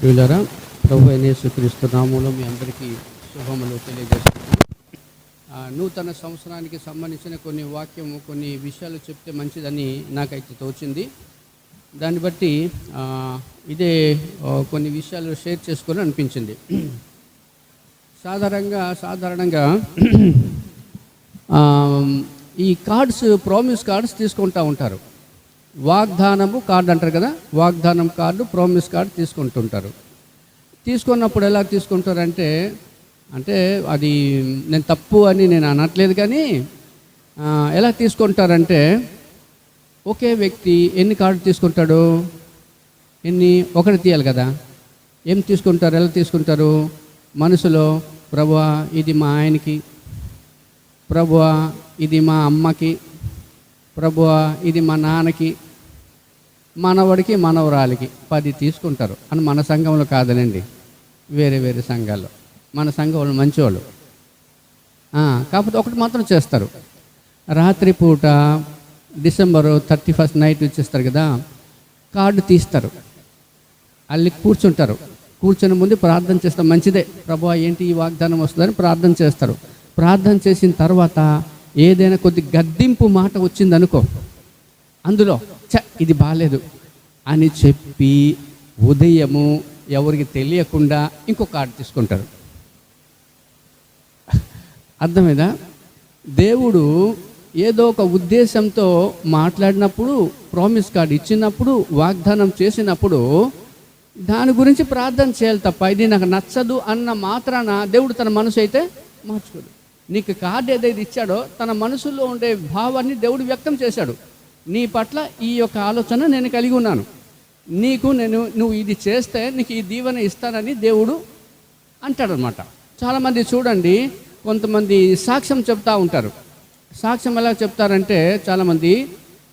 ప్రియులారా, ప్రభు అయిన యేసుక్రీస్తు నామములో మీ అందరికీ శుభములు తెలియజేస్తున్నాను. నూతన సంవత్సరానికి సంబంధించిన కొన్ని విషయాలు చెప్తే మంచిదని నాకైతే తోచింది. దాన్ని బట్టి ఇదే కొన్ని విషయాలు షేర్ చేసుకొని అనిపించింది. సాధారణంగా ఈ కార్డ్స్, ప్రామిస్ కార్డ్స్ తీసుకుంటూ ఉంటారు. వాగ్దానము కార్డు అంటారు కదా, వాగ్దానం కార్డు, ప్రామిస్ కార్డు తీసుకుంటుంటారు. తీసుకున్నప్పుడు ఎలా తీసుకుంటారంటే, అది నేను తప్పు అని నేను అనట్లేదు, కానీ ఎలా తీసుకుంటారంటే, ఒకే వ్యక్తి ఎన్ని కార్డు తీసుకుంటాడు, ఒకటి తీయాలి కదా. ఏం తీసుకుంటారు, ఎలా తీసుకుంటారు? మనసులో ప్రభువా ఇది మా ఆయనకి, ప్రభువా ఇది మా అమ్మకి, ప్రభువా ఇది మా నాన్నకి, మనవడికి మనవరాలికి 10 తీసుకుంటారు అని మన సంఘంలో కాదనండి, వేరే సంఘాల్లో. మన సంఘంలో మంచివాళ్ళు. కాకపోతే ఒకటి మాత్రం చేస్తారు. రాత్రిపూట డిసెంబర్ 31 నైట్ వచ్చేస్తారు కదా, కార్డు తీస్తారు, అల్లి కూర్చుంటారు. కూర్చొని ముందు ప్రార్థన చేస్తారు. మంచిదే, ప్రభువా ఏంటి ఈ వాగ్దానం వస్తుందని ప్రార్థన చేస్తారు. ప్రార్థన చేసిన తర్వాత ఏదైనా కొద్ది గద్దింపు మాట వచ్చిందనుకో, అందులో ఇది బాగాలేదు అని చెప్పి ఉదయము ఎవరికి తెలియకుండా ఇంకో కార్డు తీసుకుంటారు. అర్థమైందా? దేవుడు ఏదో ఒక ఉద్దేశంతో మాట్లాడినప్పుడు, ప్రామిస్ కార్డు ఇచ్చినప్పుడు, వాగ్దానం చేసినప్పుడు దాని గురించి ప్రార్థన చేయాలి తప్ప, ఇది నాకు నచ్చదు అన్న మాత్రాన దేవుడు తన మనసు అయితే మార్చుకోడు. నీకు కార్డు ఏదైతే ఇచ్చాడో తన మనసులో ఉండే భావాన్ని దేవుడు వ్యక్తం చేశాడు. నీ పట్ల ఈ యొక్క ఆలోచన నేను కలిగి ఉన్నాను, నువ్వు ఇది చేస్తే నీకు ఈ దీవెన ఇస్తానని దేవుడు అంటాడనమాట. చాలామంది చూడండి, కొంతమంది సాక్ష్యం చెప్తూ ఉంటారు. సాక్ష్యం ఎలా చెప్తారంటే, చాలామంది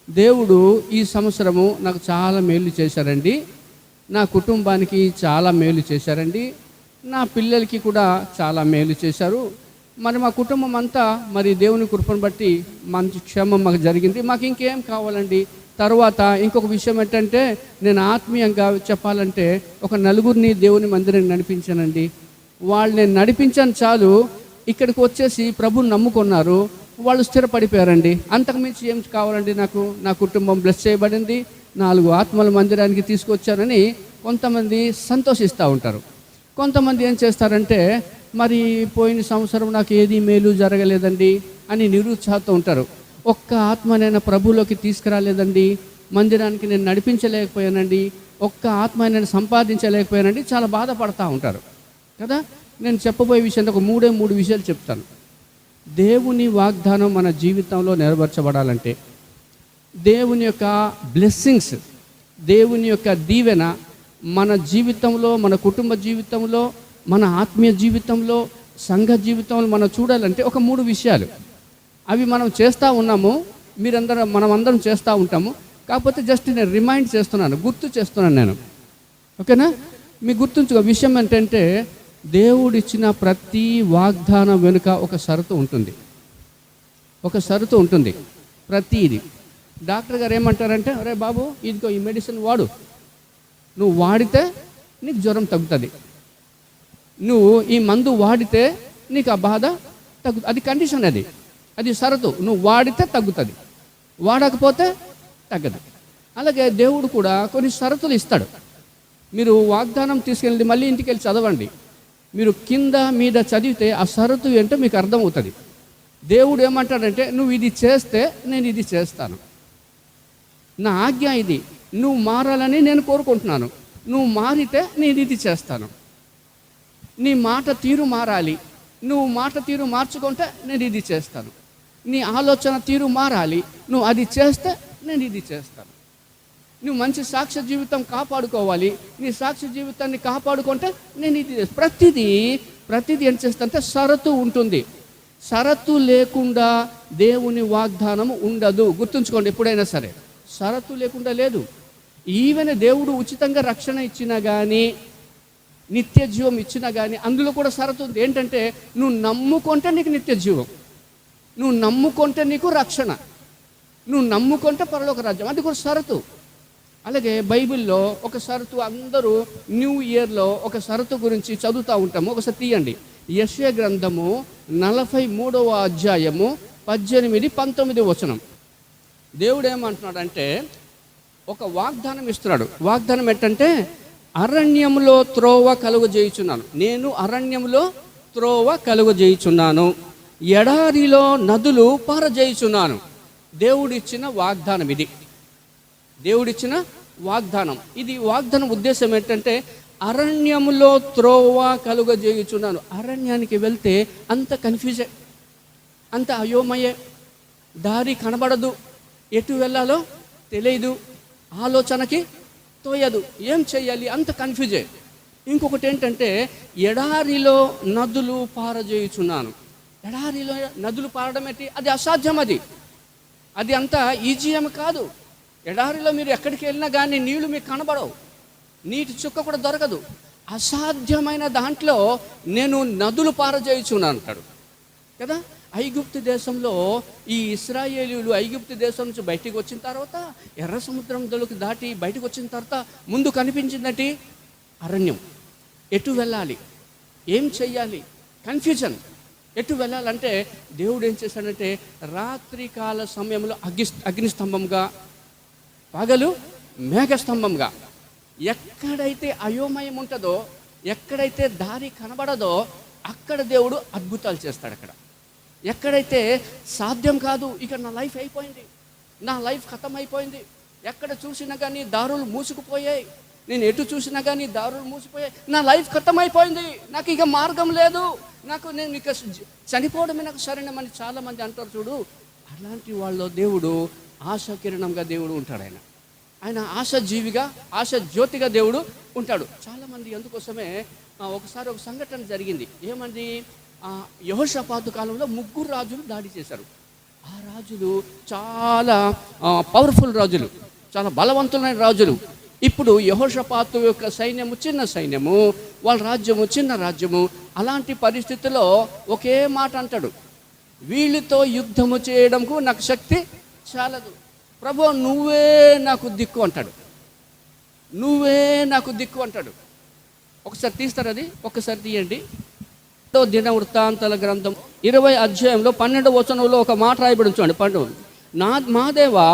దేవుడు ఈ సంవత్సరము నాకు చాలా మేలు చేశారండి, నా కుటుంబానికి చాలా మేలు చేశారండి, నా పిల్లలకి కూడా చాలా మేలు చేశారు, మరి మా కుటుంబం అంతా మరి దేవుని కృపను బట్టి మంచి క్షేమం మాకు జరిగింది, మాకు ఇంకేం కావాలండి. తర్వాత ఇంకొక విషయం ఏంటంటే, నేను ఆత్మీయంగా చెప్పాలంటే ఒక నలుగురిని దేవుని మందిరాన్ని నడిపించానండి, వాళ్ళు నేను నడిపించాను చాలు, ఇక్కడికి వచ్చేసి ప్రభుని నమ్ముకున్నారు, వాళ్ళు స్థిరపడిపోయారండి, అంతకుమించి ఏం కావాలండి నాకు, నా కుటుంబం బ్లెస్ చేయబడింది, 4 ఆత్మల మందిరానికి తీసుకొచ్చానని కొంతమంది సంతోషిస్తూ ఉంటారు. కొంతమంది ఏం చేస్తారంటే, మరి పోయిన సంవత్సరం నాకు ఏది మేలు జరగలేదండి అని నిరుత్సాహంతో ఉంటారు. ఒక్క ఆత్మనైనా ప్రభువులోకి తీసుకురాలేదండి, మందిరానికి నేను నడిపించలేకపోయానండి, ఒక్క ఆత్మ నేను సంపాదించలేకపోయానండి, చాలా బాధపడతా ఉంటారు కదా. నేను చెప్పబోయే విషయం ఒక 3 విషయాలు చెప్తాను. దేవుని వాగ్దానం మన జీవితంలో నెరవేర్చబడాలంటే, దేవుని యొక్క బ్లెస్సింగ్స్, దేవుని యొక్క దీవెన మన జీవితంలో, మన కుటుంబ జీవితంలో, మన ఆత్మీయ జీవితంలో, సంఘ జీవితంలో మనం చూడాలంటే ఒక 3 విషయాలు. అవి మనం చేస్తూ ఉన్నాము, మనమందరం చేస్తూ ఉంటాము. కాకపోతే జస్ట్ నేను రిమైండ్ చేస్తున్నాను, గుర్తు చేస్తున్నాను నేను, ఓకేనా? మీకు గుర్తుంచుకో విషయం ఏంటంటే, దేవుడిచ్చిన ప్రతి వాగ్దానం వెనుక ఒక షరతు ఉంటుంది. ప్రతిది డాక్టర్ గారు ఏమంటారంటే, అరే బాబు ఇదిగో ఈ మెడిసిన్ వాడు, నువ్వు వాడితే నీకు జ్వరం తగ్గుతుంది, నువ్వు ఈ మందు వాడితే నీకు ఆ బాధ తగ్గుతుంది. అది కండిషన్, అది షరతు. నువ్వు వాడితే తగ్గుతుంది, వాడకపోతే తగ్గదు. అలాగే దేవుడు కూడా కొన్ని షరతులు ఇస్తాడు. మీరు వాగ్దానం తీసుకెళ్ళి మళ్ళీ ఇంటికి వెళ్ళి చదవండి, మీరు కింద మీద చదివితే ఆ షరతు ఏంటో మీకు అర్థమవుతుంది. దేవుడు ఏమంటాడంటే, నువ్వు ఇది చేస్తే నేను ఇది చేస్తాను, నా ఆజ్ఞ ఇది, నువ్వు మారాలని నేను కోరుకుంటున్నాను, నువ్వు మారితే నేను ఇది చేస్తాను, నీ మాట తీరు మారాలి, నువ్వు మాట తీరు మార్చుకుంటే నేను ఇది చేస్తాను, నీ ఆలోచన తీరు మారాలి, నువ్వు అది చేస్తే నేను ఇది చేస్తాను, నువ్వు మంచి సాక్ష్య జీవితం కాపాడుకోవాలి, నీ సాక్ష్య జీవితాన్ని కాపాడుకుంటే నేను ఇది ప్రతిదీ ఏం చేస్తానంటే షరతు ఉంటుంది. షరతు లేకుండా దేవుని వాగ్దానము ఉండదు. గుర్తుంచుకోండి, ఎప్పుడైనా సరే షరతు లేకుండా లేదు. ఈవెన్ దేవుడు ఉచితంగా రక్షణ ఇచ్చినా కానీ, నిత్య జీవం ఇచ్చినా కానీ అందులో కూడా షరతు ఉంది. ఏంటంటే, నువ్వు నమ్ముకుంటే నీకు నిత్య జీవం, నువ్వు నమ్ముకుంటే నీకు రక్షణ, నువ్వు నమ్ముకుంటే పరలోక రాజ్యం, అది కూడా షరతు. అలాగే బైబిల్లో ఒక షరతు, అందరూ న్యూ ఇయర్లో ఒక షరతు గురించి చదువుతూ ఉంటాము. ఒకసారి తీయండి, యెషయా గ్రంథము 43వ అధ్యాయము 18-19 వచనం. దేవుడు ఏమంటున్నాడంటే ఒక వాగ్దానం ఇస్తున్నాడు. వాగ్దానం ఏంటంటే, అరణ్యంలో త్రోవ కలుగజేయుచున్నాను, నేను అరణ్యంలో త్రోవ కలుగజేయుచున్నాను, ఎడారిలో నదులు పారజేయుచున్నాను. దేవుడిచ్చిన వాగ్దానం ఇది, దేవుడిచ్చిన వాగ్దానం ఇది. వాగ్దానం ఉద్దేశం ఏంటంటే అరణ్యంలో త్రోవ కలుగజేయుచున్నాను. అరణ్యానికి వెళ్తే అంత కన్ఫ్యూజే, అంత అయోమయే, దారి కనబడదు, ఎటు వెళ్ళాలో తెలియదు, ఆలోచనకి తోయదు, ఏం చేయాలి, అంత కన్ఫ్యూజే. ఇంకొకటి ఏంటంటే ఎడారిలో నదులు పారజేయుచున్నాను. ఎడారిలో నదులు పారడం ఏంటి? అది అసాధ్యం, అది అంత ఈజీ ఏమి కాదు. ఎడారిలో మీరు ఎక్కడికి వెళ్ళినా కానీ నీళ్లు మీకు కనబడవు, నీటి చుక్క కూడా దొరకదు. అసాధ్యమైన దాంట్లో నేను నదులు పారజేయుచున్నాను అంటాడు కదా. ఐగుప్తు దేశంలో ఈ ఇశ్రాయేలీయులు ఐగుప్తు దేశం నుంచి బయటికి వచ్చిన తర్వాత, ఎర్ర సముద్రంలోకి దాటి బయటకు వచ్చిన తర్వాత ముందు కనిపించిందంటే అరణ్యం. ఎటు వెళ్ళాలి, ఏం చెయ్యాలి, కన్ఫ్యూజన్. ఎటు వెళ్ళాలంటే దేవుడు ఏం చేశాడంటే రాత్రికాల సమయంలో అగ్నిస్తంభంగా, పగలు మేఘస్తంభంగా, ఎక్కడైతే అయోమయం ఉంటుందో, ఎక్కడైతే దారి కనబడదో అక్కడ దేవుడు అద్భుతాలు చేస్తాడు. అక్కడ ఎక్కడైతే సాధ్యం కాదు, ఇక నా లైఫ్ అయిపోయింది, నా లైఫ్ ఖతం అయిపోయింది, ఎక్కడ చూసినా కానీ దారులు మూసుకుపోయాయి, నేను ఎటు చూసినా కానీ దారులు మూసిపోయాయి, నా లైఫ్ ఖతం అయిపోయింది, నాకు ఇక మార్గం లేదు, నేను ఇక చనిపోవడమే నాకు సరైనమని చాలామంది అంటారు చూడు. అలాంటి వాళ్ళలో దేవుడు ఆశాకిరణంగా దేవుడు ఉంటాడు. ఆయన ఆశాజీవిగా, ఆశ జ్యోతిగా దేవుడు ఉంటాడు. చాలామంది అందుకోసమే ఒకసారి ఒక సంఘటన జరిగింది. ఏమంది, యెహోషాపాతు కాలంలో 3 రాజులు దాడి చేశారు. ఆ రాజులు చాలా పవర్ఫుల్ రాజులు, చాలా బలవంతులైన రాజులు. ఇప్పుడు యెహోషాపాతు యొక్క సైన్యము చిన్న సైన్యము, వాళ్ళ రాజ్యము చిన్న రాజ్యము. అలాంటి పరిస్థితుల్లో ఒకే మాట అంటాడు, వీళ్ళతో యుద్ధము చేయడంకు నాకు శక్తి చాలదు, ప్రభు నువ్వే నాకు దిక్కు అంటాడు, నువ్వే నాకు దిక్కు అంటాడు. ఒకసారి తీస్తారు, అది ఒకసారి తీయండి. దిన వృత్తాంతాల గ్రంథం 20వ అధ్యాయంలో 12వ వచనంలో ఒక మాట రాయబడి చూడండి. 12, మా దేవా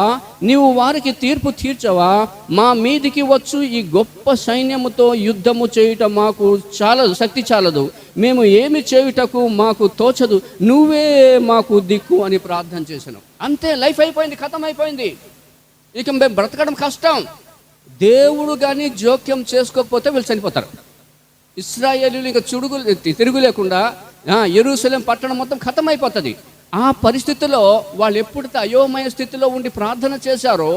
నీవు వారికి తీర్పు తీర్చవా, మా మీదికి వచ్చు ఈ గొప్ప సైన్యముతో యుద్ధము చేయుట మాకు చాలదు, శక్తి చాలదు, మేము ఏమి చేయుటకు మాకు తోచదు, నువ్వే మాకు దిక్కు అని ప్రార్థన చేశాను. అంతే, లైఫ్ అయిపోయింది, ఖతం అయిపోయింది, ఇక మేము బ్రతకడం కష్టం. దేవుడు కానీ జోక్యం చేసుకోకపోతే వీళ్ళు చనిపోతారు. ఇశ్రాయేలీయులు ఇంకా తిరుగు లేకుండా యెరూషలేం పట్టణం మొత్తం ఖతం అయిపోతుంది. ఆ పరిస్థితిలో వాళ్ళు ఎప్పుడైతే అయోమయ స్థితిలో ఉండి ప్రార్థన చేశారో,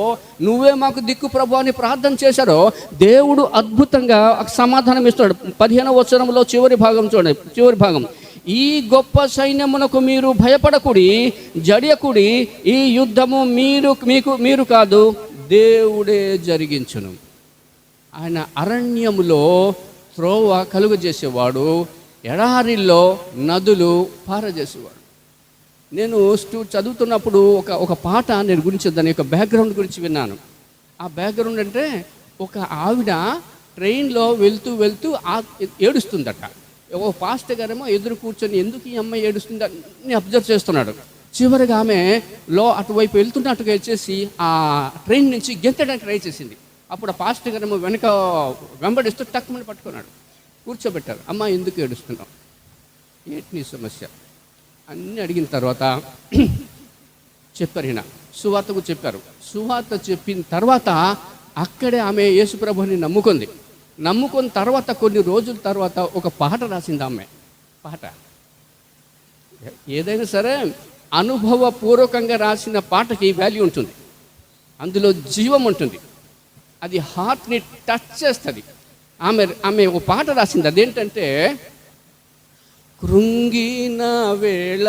నువ్వే మాకు దిక్కు ప్రభు అని ప్రార్థన చేశారో, దేవుడు అద్భుతంగా సమాధానం ఇస్తాడు. 15వ వచనంలో చివరి భాగం చూడండి, చివరి భాగం, ఈ గొప్ప సైన్యమునకు మీరు భయపడకుడి, జడియకుడి, ఈ యుద్ధము మీరు కాదు, దేవుడే జరిగించును. ఆయన అరణ్యములో త్రోవ కలుగజేసేవాడు, ఎడారిల్లో నదులు పారజేసేవాడు. నేను చదువుతున్నప్పుడు ఒక పాట నేను గురించి, దాని యొక్క బ్యాక్గ్రౌండ్ గురించి విన్నాను. ఆ బ్యాక్గ్రౌండ్ అంటే ఒక ఆవిడ ట్రైన్లో వెళ్తూ ఏడుస్తుందట. ఓ పాస్టర్ గారేమో ఎదురు కూర్చొని ఎందుకు ఈ అమ్మాయి ఏడుస్తుంది అని అబ్జర్వ్ చేస్తున్నాడు. చివరిగా ఆమె అటువైపు వెళ్తున్నట్టుగా వచ్చేసి ఆ ట్రైన్ నుంచి గెంతడానికి ట్రై చేసింది. అప్పుడు ఆ పాస్టర్ గారేమో వెనక వెంబడిస్తూ టక్కుమని పట్టుకున్నాడు, కూర్చోబెట్టారు. అమ్మ ఎందుకు ఏడుస్తున్నావు, ఏంటి నీ సమస్య అన్నీ అడిగిన తర్వాత చెప్పారు. ఈయన సువార్తకు చెప్పారు. సువార్త చెప్పిన తర్వాత అక్కడే ఆమె యేసుప్రభుని నమ్ముకున్న తర్వాత కొన్ని రోజుల తర్వాత ఒక పాట రాసింది ఆమె. పాట ఏదైనా సరే అనుభవపూర్వకంగా రాసిన పాటకి వాల్యూ ఉంటుంది, అందులో జీవం ఉంటుంది, అది హార్ట్ని టచ్ చేస్తుంది. ఆమె ఒక పాట రాసింది. అదేంటంటే, కృంగిన వేళ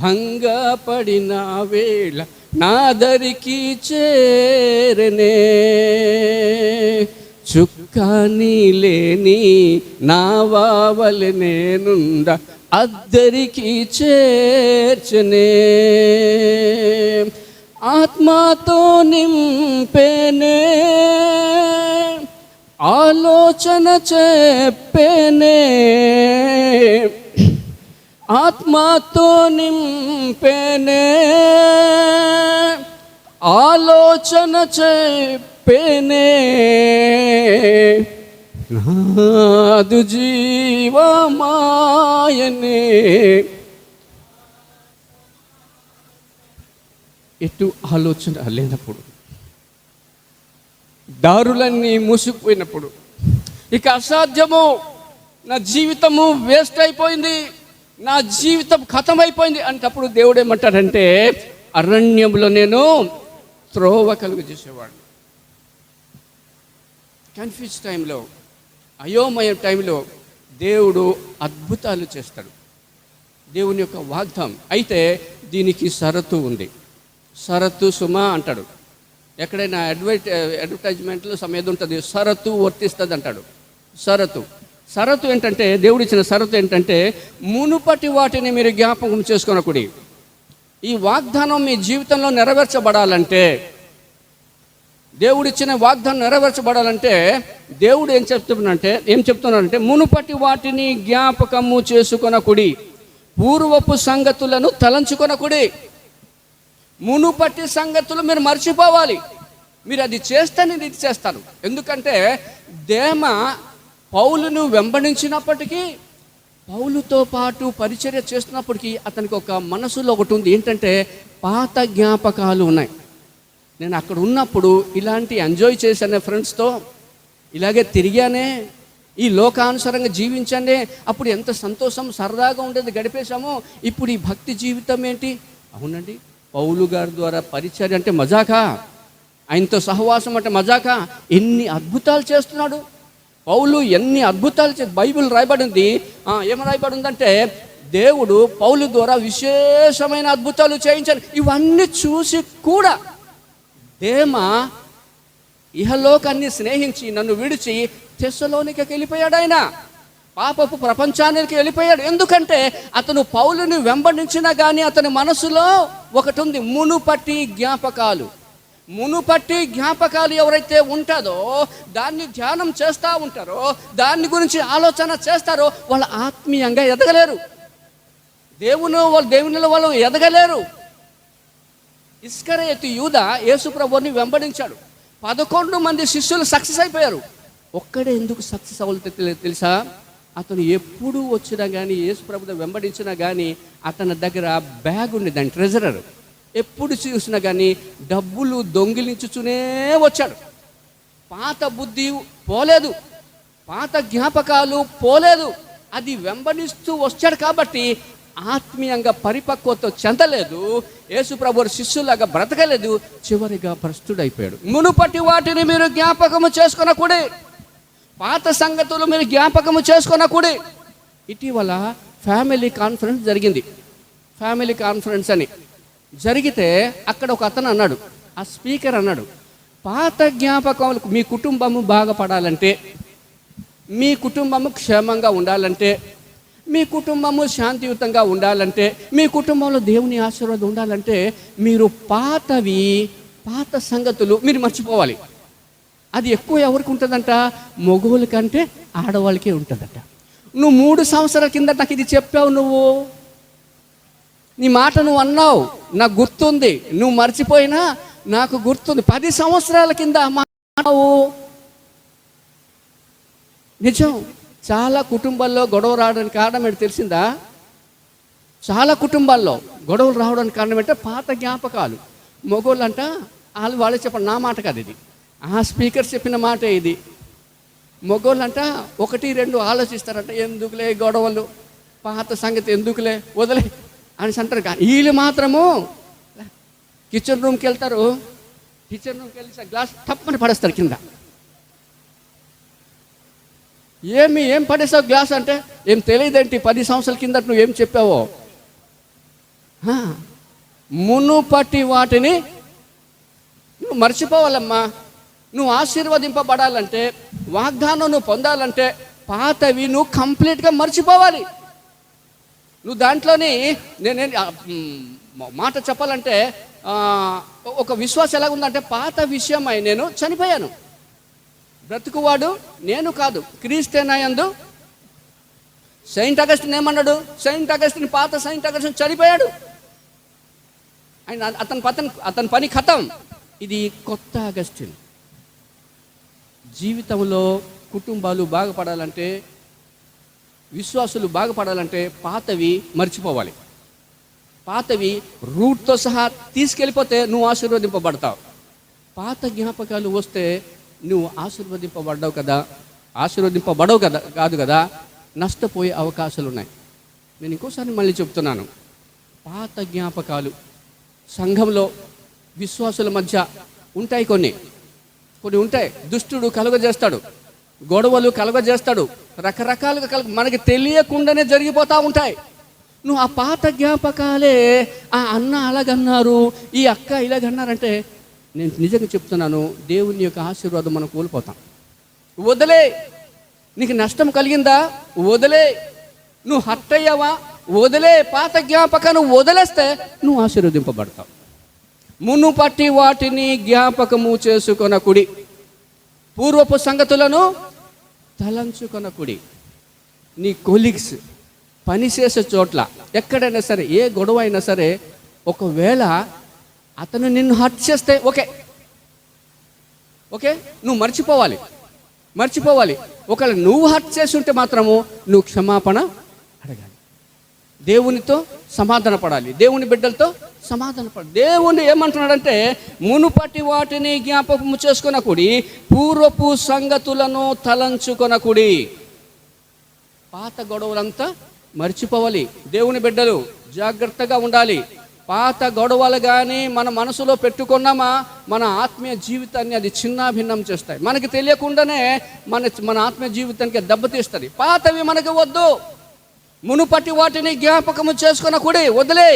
భంగపడిన వేళ నాదరికి చేరనే, చుక్కాని లేని నావావలి నేనుండ అద్దరికి చేర్చనే, ఆత్మతో నింపేనే, ఆలోచన చెప్పేనే, ఆత్మతో నింపేనే, ఆలోచన చెప్పేనే, నాదు జీవమాయనే. ఎటు ఆలోచన లేనప్పుడు, దారులన్నీ మూసుకుపోయినప్పుడు, ఇక అసాధ్యము, నా జీవితము వేస్ట్ అయిపోయింది, నా జీవితం ఖతమైపోయింది అంటప్పుడు దేవుడు ఏమంటాడంటే, అరణ్యంలో నేను త్రోవ కలుగు చేసేవాడు. కన్ఫ్యూజ్ టైంలో, అయోమయ టైంలో దేవుడు అద్భుతాలు చేస్తాడు. దేవుని యొక్క వాగ్దానం. అయితే దీనికి షరతు ఉంది. షరతు సుమా అంటాడు. ఎక్కడైనా అడ్వర్టైజ్మెంట్లో సమేది ఉంటుంది, షరతు వర్తిస్తుంది అంటాడు. షరతు ఏంటంటే, దేవుడు ఇచ్చిన షరతు ఏంటంటే, మునుపటి వాటిని మీరు జ్ఞాపకం చేసుకొనకుడి. ఈ వాగ్దానం మీ జీవితంలో నెరవేర్చబడాలంటే, దేవుడిచ్చిన వాగ్దానం నెరవేర్చబడాలంటే దేవుడు ఏం చెప్తున్నాడంటే మునుపటి వాటిని జ్ఞాపకము చేసుకొనకుడి, పూర్వపు సంగతులను తలంచుకొనకుడి. మునుపటి సంగతులు మీరు మర్చిపోవాలి. మీరు అది చేస్తే నేను ఇది చేస్తాను. ఎందుకంటే దేమ పౌలును వెంబడించినప్పటికీ, పౌలుతో పాటు పరిచర్య చేస్తున్నప్పటికీ అతనికి ఒక మనసులో ఒకటి ఉంది. ఏంటంటే పాత జ్ఞాపకాలు ఉన్నాయి. నేను అక్కడ ఉన్నప్పుడు ఇలాంటి ఎంజాయ్ చేశానే, ఫ్రెండ్స్తో ఇలాగే తిరిగానే, ఈ లోకానుసారంగా జీవించానే, అప్పుడు ఎంత సంతోషం సరదాగా ఉండేది, గడిపేశామో. ఇప్పుడు ఈ భక్తి జీవితం ఏంటి? అవునండి, పౌలు గారి ద్వారా పరిచర్య అంటే మజాకా, ఆయనతో సహవాసం అంటే మజాకా. ఎన్ని అద్భుతాలు చేస్తున్నాడు పౌలు, ఎన్ని అద్భుతాలు బైబిల్ రాయబడింది. ఏమి రాయబడి ఉందంటే, దేవుడు పౌలు ద్వారా విశేషమైన అద్భుతాలు చేయించాడు. ఇవన్నీ చూసి కూడా దేమ ఇహలోకాన్ని స్నేహించి నన్ను విడిచి తెస్సలోనికకి వెళ్ళిపోయాడు. ఆయన పాపపు ప్రపంచానికి వెళ్ళిపోయాడు. ఎందుకంటే అతను పౌలుని వెంబడించినా కానీ అతని మనసులో ఒకటి ఉంది, మునుపటి జ్ఞాపకాలు. మునుపటి జ్ఞాపకాలు ఎవరైతే ఉంటుందో, దాన్ని ధ్యానం చేస్తూ ఉంటారో, దాని గురించి ఆలోచన చేస్తారో, వాళ్ళు ఆత్మీయంగా ఎదగలేరు. దేవునిలో వాళ్ళు ఎదగలేరు. ఇస్కరియోతు యూదా యేసు ప్రభువుని వెంబడించాడు. 11 మంది శిష్యులు సక్సెస్ అయిపోయారు. ఒక్కడే ఎందుకు సక్సెస్ అవ్వలేదు తెలుసా? అతను ఎప్పుడు వచ్చినా కానీ, యేసు ప్రభువుని వెంబడించినా కానీ అతని దగ్గర బ్యాగ్ ఉంది, దాని ట్రెజరర్. ఎప్పుడు చూసినా కానీ డబ్బులు దొంగిలించుతూనే వచ్చాడు. పాత బుద్ధి పోలేదు, పాత జ్ఞాపకాలు పోలేదు. అది వెంబడిస్తూ వచ్చాడు కాబట్టి ఆత్మీయంగా పరిపక్వత చెందలేదు. యేసు ప్రభువు శిష్యులాగా బ్రతకలేదు. చివరిగా భ్రష్టుడైపోయాడు. మునుపటి వాటిని మీరు జ్ఞాపకము చేసుకొనకూడే, పాత సంగతులు మీరు జ్ఞాపకము చేసుకొనకూడే. ఇటీవల ఫ్యామిలీ కాన్ఫరెన్స్ జరిగింది. ఫ్యామిలీ కాన్ఫరెన్స్ అని జరిగితే అక్కడ ఒక అతను అన్నాడు, ఆ స్పీకర్ అన్నాడు, పాత జ్ఞాపకాలు, మీ కుటుంబము బాగుపడాలంటే, మీ కుటుంబము క్షేమంగా ఉండాలంటే, మీ కుటుంబము శాంతియుతంగా ఉండాలంటే, మీ కుటుంబంలో దేవుని ఆశీర్వాదం ఉండాలంటే మీరు పాత సంగతులు మీరు మర్చిపోవాలి. అది ఎక్కువ ఎవరికి ఉంటుందంట? మగవాళ్ళ కంటే ఆడవాళ్ళకే ఉంటుందట. నువ్వు 3 సంవత్సరాల కింద నాకు ఇది చెప్పావు, నీ మాట నువ్వు అన్నావు, నాకు గుర్తుంది. నువ్వు మర్చిపోయినా నాకు గుర్తుంది. 10 సంవత్సరాల కింద మాట్లావు. నిజం. చాలా కుటుంబాల్లో గొడవ రావడానికి కారణం ఏంటి తెలిసిందా? చాలా కుటుంబాల్లో గొడవలు రావడానికి కారణం ఏంటంటే పాత జ్ఞాపకాలు. మగోళ్ళు అంట వాళ్ళే చెప్పండి, నా మాట కాదు ఇది, ఆ స్పీకర్ చెప్పిన మాటే ఇది. మగోళ్ళు అంట 1, 2 ఆలోచిస్తారంట, ఎందుకులే గొడవలు, పాత సంగతి ఎందుకులే, వదిలే అని అంటారు. కానీ వీళ్ళు మాత్రము కిచెన్ రూమ్కి వెళ్తారు. కిచెన్ రూమ్కి వెళ్ళి గ్లాస్ తప్పని పడేస్తారు కింద. ఏం పడేసావు గ్లాస్ అంటే, ఏం తెలియదేంటి 10 సంవత్సరాల కింద నువ్వు ఏం చెప్పావో. మునుపటి వాటిని నువ్వు మర్చిపోవాలమ్మా. నువ్వు ఆశీర్వదింపబడాలంటే, వాగ్దానం నువ్వు పొందాలంటే పాతవి నువ్వు కంప్లీట్గా మర్చిపోవాలి. నువ్వు దాంట్లోని మాట చెప్పాలంటే ఒక విశ్వాసం ఎలా ఉందంటే, పాత విషయమై నేను చనిపోయాను, బ్రతుకువాడు నేను కాదు క్రీస్తేనాయందు. సెయింట్ అగస్టిన్ ఏమన్నాడు? సెయింట్ అగస్టిన్, పాత సెయింట్ అగస్టిన్ చనిపోయాడు, ఆయన అతని పని ఖతం. ఇది కొత్త అగస్టిన్. జీవితంలో కుటుంబాలు బాగుపడాలంటే, విశ్వాసులు బాగుపడాలంటే పాతవి మర్చిపోవాలి. పాతవి రూట్తో సహా తీసుకెళ్ళిపోతే నువ్వు ఆశీర్వదింపబడతావు. పాత జ్ఞాపకాలు వస్తే నువ్వు ఆశీర్వదింపబడవు కదా, కాదు కదా, నష్టపోయే అవకాశాలు ఉన్నాయి. నేను ఇంకోసారి మళ్ళీ చెప్తున్నాను, పాత జ్ఞాపకాలు సంఘంలో విశ్వాసుల మధ్య ఉంటాయి, కొన్ని ఉంటాయి. దుష్టుడు కలుగజేస్తాడు, గొడవలు కలుగజేస్తాడు, రకరకాలుగా మనకి తెలియకుండానే జరిగిపోతూ ఉంటాయి. నువ్వు ఆ పాత జ్ఞాపకాలే, ఆ అన్న అలాగన్నారు, ఈ అక్క ఇలాగన్నారంటే, నేను నిజంగా చెప్తున్నాను, దేవుని యొక్క ఆశీర్వాదం మనం కోల్పోతాం. వదిలే. నీకు నష్టం కలిగిందా? వదిలే. నువ్వు హర్ట్ అయ్యావా? వదిలే. పాత జ్ఞాపకాన్ని వదిలేస్తే నువ్వు ఆశీర్వదింపబడతావు. మునుపటి వాటిని జ్ఞాపకము చేసుకొనకుడి, పూర్వపు సంగతులను తలంచుకొనకుడి. నీ కొలీగ్స్, పనిచేసే చోట్ల, ఎక్కడైనా సరే, ఏ గొడవ అయినా సరే, ఒకవేళ అతను నిన్ను హర్ట్ చేస్తే ఓకే, నువ్వు మర్చిపోవాలి. ఒకవేళ నువ్వు హర్ట్ చేసి ఉంటే మాత్రము నువ్వు క్షమాపణ అడగాలి. దేవునితో సమాధాన పడాలి, దేవుని బిడ్డలతో సమాధాన పడాలి. దేవుని ఏమంటున్నాడంటే, మునుపటి వాటిని జ్ఞాపకము చేసుకొనకుడి, పూర్వపు సంగతులను తలంచుకొనకుడి. పాత గొడవలంతా మర్చిపోవాలి. దేవుని బిడ్డలు జాగ్రత్తగా ఉండాలి. పాత గొడవలు కానీ మన మనసులో పెట్టుకున్నామా, మన ఆత్మీయ జీవితాన్ని అది చిన్నాభిన్నం చేస్తాయి. మనకి తెలియకుండానే మన ఆత్మీయ జీవితానికి దెబ్బతీస్తుంది. పాతవి మనకు వద్దు. మునుపటి వాటిని జ్ఞాపకము చేసుకొనకుడి, వదిలే.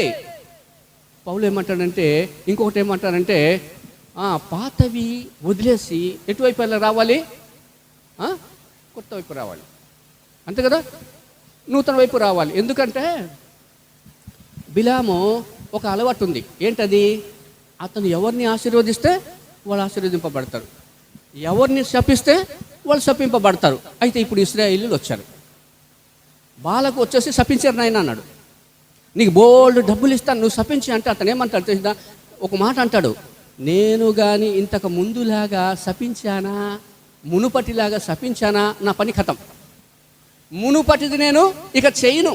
పౌలు ఏమంటాడంటే, ఇంకొకటి ఏమంటాడంటే, పాతవి వదిలేసి ఎటువైపు రావాలి? కొత్త వైపు రావాలి, అంతే కదా, నూతన వైపు రావాలి. ఎందుకంటే బిలాము ఒక అలవాటు ఉంది. ఏంటది? అతను ఎవరిని ఆశీర్వదిస్తే వాళ్ళు ఆశీర్వదింపబడతారు, ఎవరిని శపిస్తే వాళ్ళు శపింపబడతారు. అయితే ఇప్పుడు ఇశ్రాయేలీయులు వచ్చారు, బాలకు వచ్చేసి శపించారు నాయన అన్నాడు. నీకు బోల్డ్ డబ్బులు ఇస్తాను, నువ్వు శపించి అంటే అతను ఏమంటాడు తెలిసిందా? ఒక మాట అంటాడు, నేను కానీ ఇంతకు ముందులాగా శపించానా, మునుపటిలాగా శపించానా, నా పని ఖతం. మునుపటిది నేను ఇక చేయను.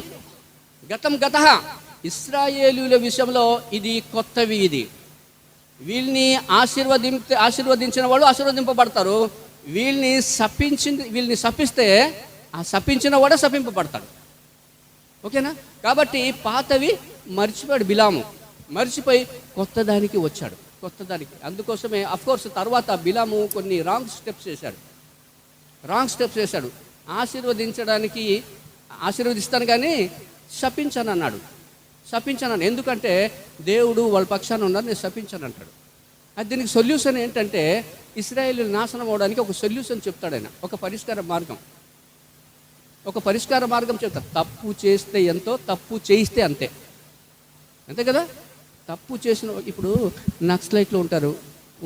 గత ఇశ్రాయేలీయుల విషయంలో ఇది కొత్తవి. ఇది వీళ్ళని ఆశీర్వదించిన వాళ్ళు ఆశీర్వదింపబడతారు, వీళ్ళని శపిస్తే ఆ శపించిన వాడు శపింపబడతాడు. ఓకేనా? కాబట్టి పాతవి మర్చిపోయాడు బిలాము, మర్చిపోయి కొత్త దానికి వచ్చాడు, అందుకోసమే అఫ్కోర్స్ తర్వాత బిలాము కొన్ని రాంగ్ స్టెప్స్ చేశాడు. ఆశీర్వదిస్తాను కానీ శపించాను. ఎందుకంటే దేవుడు వాళ్ళ పక్షాన ఉన్నారు, నేను శపించాను అంటాడు. అది దీనికి సొల్యూషన్ ఏంటంటే, ఇశ్రాయేలీయులు నాశనం అవడానికి ఒక సొల్యూషన్ చెప్తాడు ఆయన, ఒక పరిష్కార మార్గం చెప్తాడు. తప్పు చేస్తే ఎంతో, తప్పు చేయిస్తే అంతే కదా. తప్పు చేసిన, ఇప్పుడు నక్సలైట్లు ఉంటారు,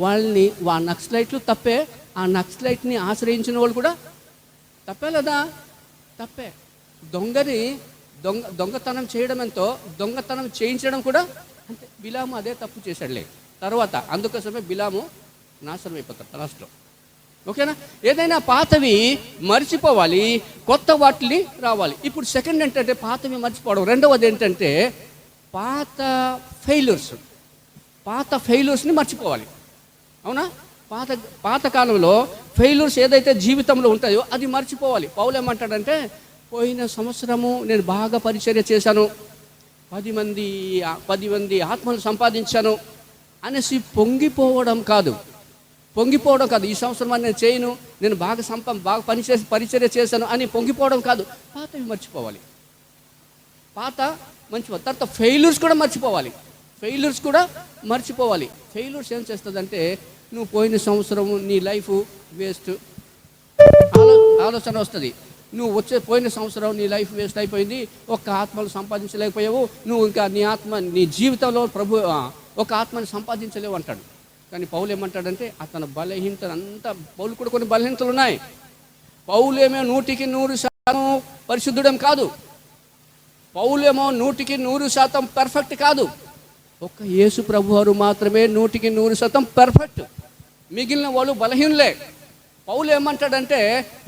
వాళ్ళని నక్సలైట్లు తప్పే, ఆ నక్సలైట్ని ఆశ్రయించిన వాళ్ళు కూడా తప్పే లేదా? తప్పే. దొంగతనం చేయడం ఎంతో, దొంగతనం చేయించడం కూడా అంతే. బిలాము అదే తప్పు చేశాడులే తర్వాత, అందుకోసమే బిలాము నాశనం అయిపోతాడు లాస్ట్లో. ఓకేనా? ఏదైనా పాతవి మర్చిపోవాలి, కొత్త వాటిని రావాలి. ఇప్పుడు సెకండ్ ఏంటంటే పాతవి మర్చిపోవడం. రెండవది ఏంటంటే పాత ఫెయిల్యూర్స్ని మర్చిపోవాలి. అవునా? పాత కాలంలో ఫెయిల్యూర్స్ ఏదైతే జీవితంలో ఉంటాయో అది మర్చిపోవాలి. పౌలు ఏమంటాడంటే, పోయిన సంవత్సరము నేను బాగా పరిచర్య చేశాను, 10 మంది ఆత్మలు సంపాదించాను అనేసి పొంగిపోవడం కాదు. ఈ సంవత్సరం నేను చేయను, నేను బాగా పరిచర్య చేశాను అని పొంగిపోవడం కాదు. పాతవి మర్చిపోవాలి. తర్వాత ఫెయిల్యూర్స్ కూడా మర్చిపోవాలి. ఫెయిల్యూర్స్ ఏం చేస్తుందంటే, నువ్వు పోయిన సంవత్సరం నీ లైఫ్ వేస్ట్ ఆలోచన వస్తుంది. నువ్వు పోయిన సంవత్సరం నీ లైఫ్ వేస్ట్ అయిపోయింది, ఒక్క ఆత్మలు సంపాదించలేకపోయావు, నువ్వు ఇంకా నీ జీవితంలో ఒక ఆత్మని సంపాదించలేవు అంటాడు. కానీ పౌలు ఏమంటాడంటే అతను బలహీనతలు అంతా, పౌలు కూడా కొన్ని బలహీనతలు ఉన్నాయి. పౌలేమో 100% పరిశుద్ధుడం కాదు, పౌలేమో 100% పర్ఫెక్ట్ కాదు. ఒక్క యేసు ప్రభువారు మాత్రమే 100% పర్ఫెక్ట్, మిగిలిన వాళ్ళు బలహీనులే. పౌలు ఏమంటాడంటే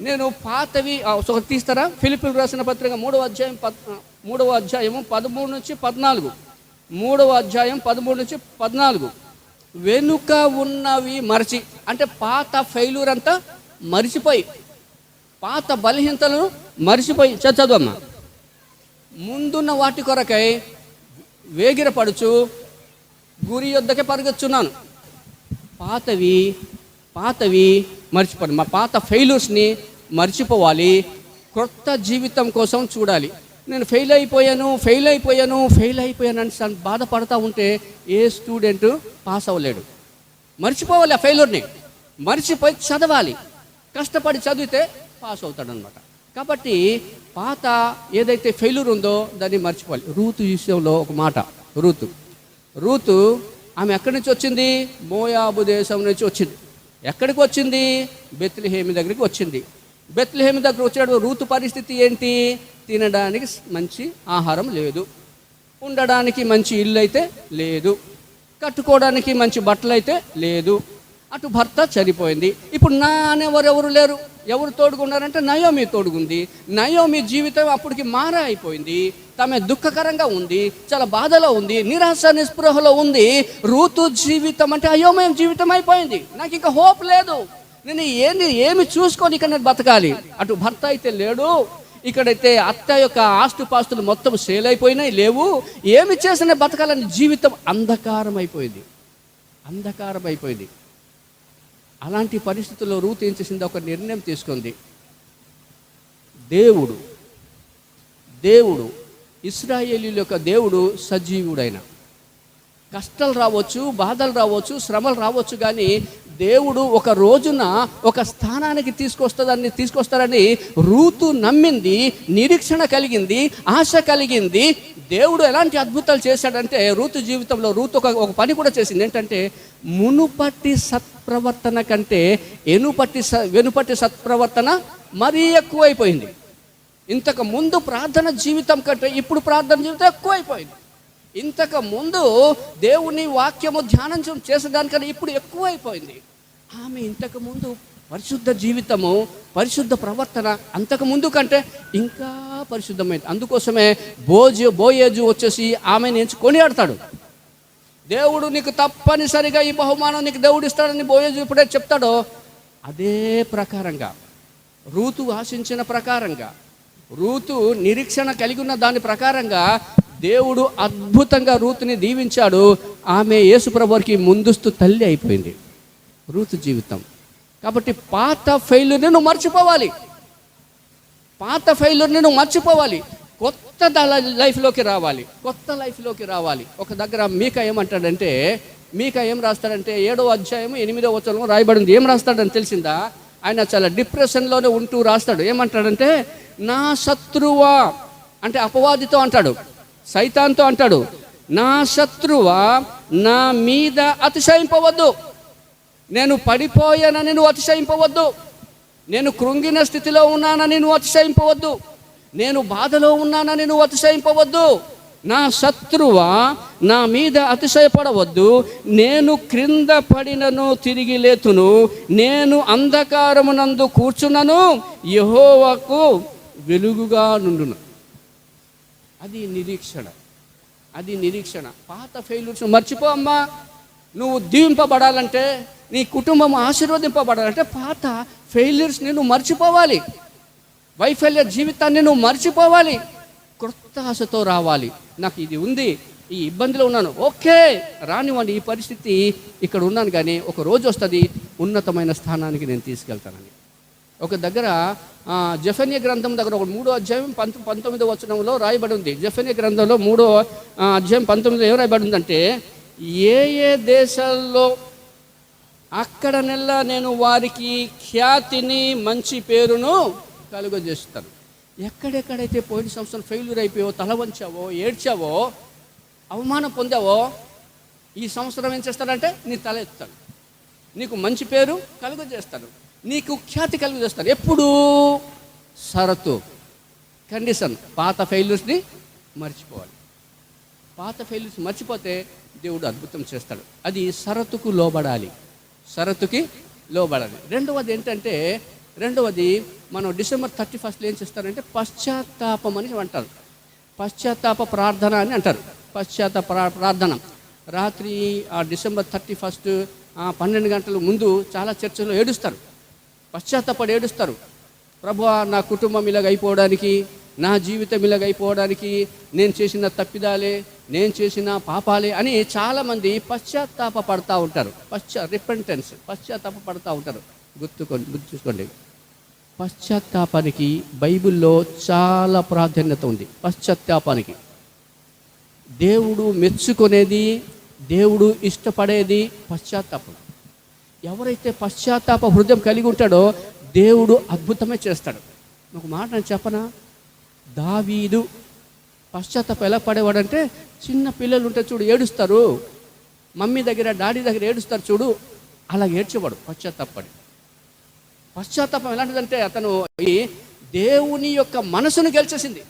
నేను పాతవి తీస్తారా, ఫిలిప్పీయులకు రాసిన పత్రిక 3వ అధ్యాయం 13 నుంచి 14, 3వ అధ్యాయం 13 నుంచి 14. వెనుక ఉన్నవి మరచి, అంటే పాత ఫెయిల్యూర్ అంతా మరిచిపోయి, పాత బలహీనతలను మరిచిపోయి, చదవమ్మా. ముందున్న వాటి కొరకై వేగిరపడుచు గురి యొద్దకే పరిగెత్తుచున్నాను. పాతవి మర్చిపోండి. మా పాత ఫెయిల్యూర్స్ని మర్చిపోవాలి, క్రొత్త జీవితం కోసం చూడాలి. నేను ఫెయిల్ అయిపోయాను అని బాధపడతా ఉంటే ఏ స్టూడెంట్ పాస్ అవ్వలేడు. మర్చిపోవాలి, ఆ ఫెయిల్యూర్ని మర్చిపోయి చదవాలి, కష్టపడి చదివితే పాస్ అవుతాడనమాట. కాబట్టి పాత ఏదైతే ఫెయిల్యూర్ ఉందో దాన్ని మర్చిపోవాలి. రూతు విషయంలో ఒక మాట, రూతు ఆమె ఎక్కడి నుంచి వచ్చింది? మోయాబు దేశం నుంచి వచ్చింది. ఎక్కడికి వచ్చింది? బెత్లెహేము దగ్గరికి వచ్చింది. బెత్లెహేము దగ్గర వచ్చాడు. రూతు పరిస్థితి ఏంటి? తినడానికి మంచి ఆహారం లేదు, ఉండడానికి మంచి ఇల్లు అయితే లేదు, కట్టుకోవడానికి మంచి బట్టలు అయితే లేదు. అటు భర్త చనిపోయింది. ఇప్పుడు నా అనేవారు ఎవరు లేరు. ఎవరు తోడుకున్నారంటే నయోమి తోడుగుంది. నయోమి జీవితం అప్పటికి మారా అయిపోయింది. తమ దుఃఖకరంగా ఉంది, చాలా బాధలో ఉంది, నిరాశ నిస్పృహలో ఉంది. రూతు జీవితం అంటే అయోమయం జీవితం అయిపోయింది. నాకు ఇంకా హోప్ లేదు, నేను ఏమి చూసుకొని ఇక్కడ నేను బతకాలి. అటు భర్త అయితే లేడు, ఇక్కడైతే అత్త యొక్క ఆస్తుపాస్తులు మొత్తం సేల్ అయిపోయినాయి, లేవు. ఏమి చేసిన బతకాలని జీవితం అంధకారం అయిపోయింది. అలాంటి పరిస్థితుల్లో రూతు ఏం చేసింది? ఒక నిర్ణయం తీసుకుంది. దేవుడు ఇశ్రాయేలీయుల యొక్క దేవుడు సజీవుడైన, కష్టాలు రావచ్చు, బాధలు రావచ్చు, శ్రమలు రావచ్చు, కానీ దేవుడు ఒక రోజున ఒక స్థానానికి తీసుకొస్తారని రూతు నమ్మింది, నిరీక్షణ కలిగింది, ఆశ కలిగింది. దేవుడు ఎలాంటి అద్భుతాలు చేశాడంటే రూతు జీవితంలో రూతు ఒక పని కూడా చేసింది. ఏంటంటే మునుపటి సత్ప్రవర్తన కంటే వెనుపటి సత్ప్రవర్తన మరీ ఎక్కువైపోయింది. ఇంతకు ముందు ప్రార్థన జీవితం కంటే ఇప్పుడు ప్రార్థన జీవితం ఎక్కువైపోయింది. ఇంతకు ముందు దేవుని వాక్యము ధ్యానం చేసేదానికన్నా ఇప్పుడు ఎక్కువైపోయింది. ఆమె ఇంతకు ముందు పరిశుద్ధ జీవితము, పరిశుద్ధ ప్రవర్తన అంతకు ముందు కంటే ఇంకా పరిశుద్ధమైంది. అందుకోసమే బోయేజు వచ్చేసి ఆమెను కొనియాడతాడు. దేవుడు నీకు తప్పనిసరిగా ఈ బహుమానం నీకు దేవుడు ఇస్తాడని బోయేజు ఇప్పుడే చెప్తాడో అదే ప్రకారంగా, రూతు ఆశించిన ప్రకారంగా, రూతు నిరీక్షణ కలిగి ఉన్న దాని ప్రకారంగా దేవుడు అద్భుతంగా రూతుని దీవించాడు. ఆమె యేసుప్రభువుకి ముందస్తు తల్లి అయిపోయింది రూతు జీవితం. కాబట్టి పాత ఫెయిల్యూర్ని నువ్వు మర్చిపోవాలి, కొత్త లైఫ్లోకి రావాలి. ఒక దగ్గర మీకా ఏం రాస్తాడంటే 7వ అధ్యాయం 8వ వచనంలో రాయబడింది. ఏం రాస్తాడని తెలిసిందా? ఆయన చాలా డిప్రెషన్లోనే ఉంటూ రాస్తాడు. ఏమంటాడంటే, నా శత్రువా, అంటే అపవాదితో అంటాడు, సైతాన్తో అంటాడు, నా శత్రువా నా మీద అతిశయింపవద్దు. నేను పడిపోయానని నువ్వు అతిశయింపవద్దు, నేను కృంగిన స్థితిలో ఉన్నానని నువ్వు అతిశయింపవద్దు, నేను బాధలో ఉన్నానని నువ్వు అతిశయింపవద్దు. నా శత్రువా నా మీద అతిశయపడవద్దు. నేను క్రింద పడినను తిరిగి లేతును, నేను అంధకారమునందు కూర్చున్నను, యెహోవాకు వెలుగుగా నుండును. అది నిరీక్షణ. పాత ఫెయిల్యూర్స్ మర్చిపో అమ్మా. నువ్వు దీవింపబడాలంటే, నీ కుటుంబం ఆశీర్వదింపబడాలంటే పాత ఫెయిల్యూర్స్ని నువ్వు మర్చిపోవాలి, వైఫల్య జీవితాన్ని నువ్వు మర్చిపోవాలి, కొత్త ఆశతో రావాలి. నాకు ఇది ఉంది, ఈ ఇబ్బందిలో ఉన్నాను, ఓకే రానివ్వండి, ఈ పరిస్థితి ఇక్కడ ఉన్నాను, కానీ ఒక రోజు వస్తుంది ఉన్నతమైన స్థానానికి నేను తీసుకెళ్తానని. ఒక దగ్గర జెఫన్యా గ్రంథం దగ్గర ఒక 3వ అధ్యాయం 19వ వచనంలో రాయబడి ఉంది. జెఫన్యా గ్రంథంలో 3వ అధ్యాయం 19లో ఏం రాయబడి ఉందంటే, ఏ దేశాల్లో అక్కడ నెల్లా నేను వారికి ఖ్యాతిని మంచి పేరును కలుగజేస్తాను. ఎక్కడెక్కడైతే పోయిన సంవత్సరం ఫెయిల్యూర్ అయిపోయావో, తల వంచావో, ఏడ్చావో, అవమానం పొందావో, ఈ సంవత్సరం ఏం చేస్తాడంటే నీ తల ఎత్తుతాడు, నీకు మంచి పేరు కలుగు చేస్తాడు, నీకు ఖ్యాతి కలుగు చేస్తాడు. ఎప్పుడు షరతు, కండిషన్, పాత ఫెయిల్యూర్స్ని మర్చిపోవాలి. పాత ఫెయిల్యూర్స్ మర్చిపోతే దేవుడు అద్భుతం చేస్తాడు. అది షరతుకు లోబడాలి, షరతుకి లోబడాలి. రెండవది మనం డిసెంబర్ 31 ఏం చేస్తారంటే పశ్చాత్తాపం అని అంటారు. పశ్చాత్తాప ప్రార్థన అని అంటారు. పశ్చాత్తాప ప్రార్థన రాత్రి ఆ డిసెంబర్ 31 12 గంటల ముందు చాలా చర్చల్లో ఏడుస్తారు, పశ్చాత్తాపడి ఏడుస్తారు. ప్రభువా, నా కుటుంబం ఇలాగ అయిపోవడానికి, నా జీవితం ఇలాగ అయిపోవడానికి నేను చేసిన తప్పిదాలే, నేను చేసిన పాపాలే అని చాలామంది పశ్చాత్తాప పడతా ఉంటారు. రిపెంటెన్స్, పశ్చాత్తాప పడతా ఉంటారు. గుర్తుంచుకోండి, పశ్చాత్తాపానికి బైబిల్లో చాలా ప్రాధాన్యత ఉంది. పశ్చాత్తాపానికి దేవుడు మెచ్చుకునేది, దేవుడు ఇష్టపడేది పశ్చాత్తాపం. ఎవరైతే పశ్చాత్తాప హృదయం కలిగి ఉంటాడో దేవుడు అద్భుతమే చేస్తాడు. ఒక మాట నేను చెప్పనా, దావీదు పశ్చాత్తాపం ఎలా పడేవాడంటే, చిన్న పిల్లలు ఉంటే చూడు ఏడుస్తారు, మమ్మీ దగ్గర డాడీ దగ్గర ఏడుస్తారు చూడు, అలా ఏడ్చేవాడు పశ్చాత్తాపడి. పశ్చాత్తాపం ఎలాంటిదంటే అతను దేవుని యొక్క మనసును గెలిచేసింది.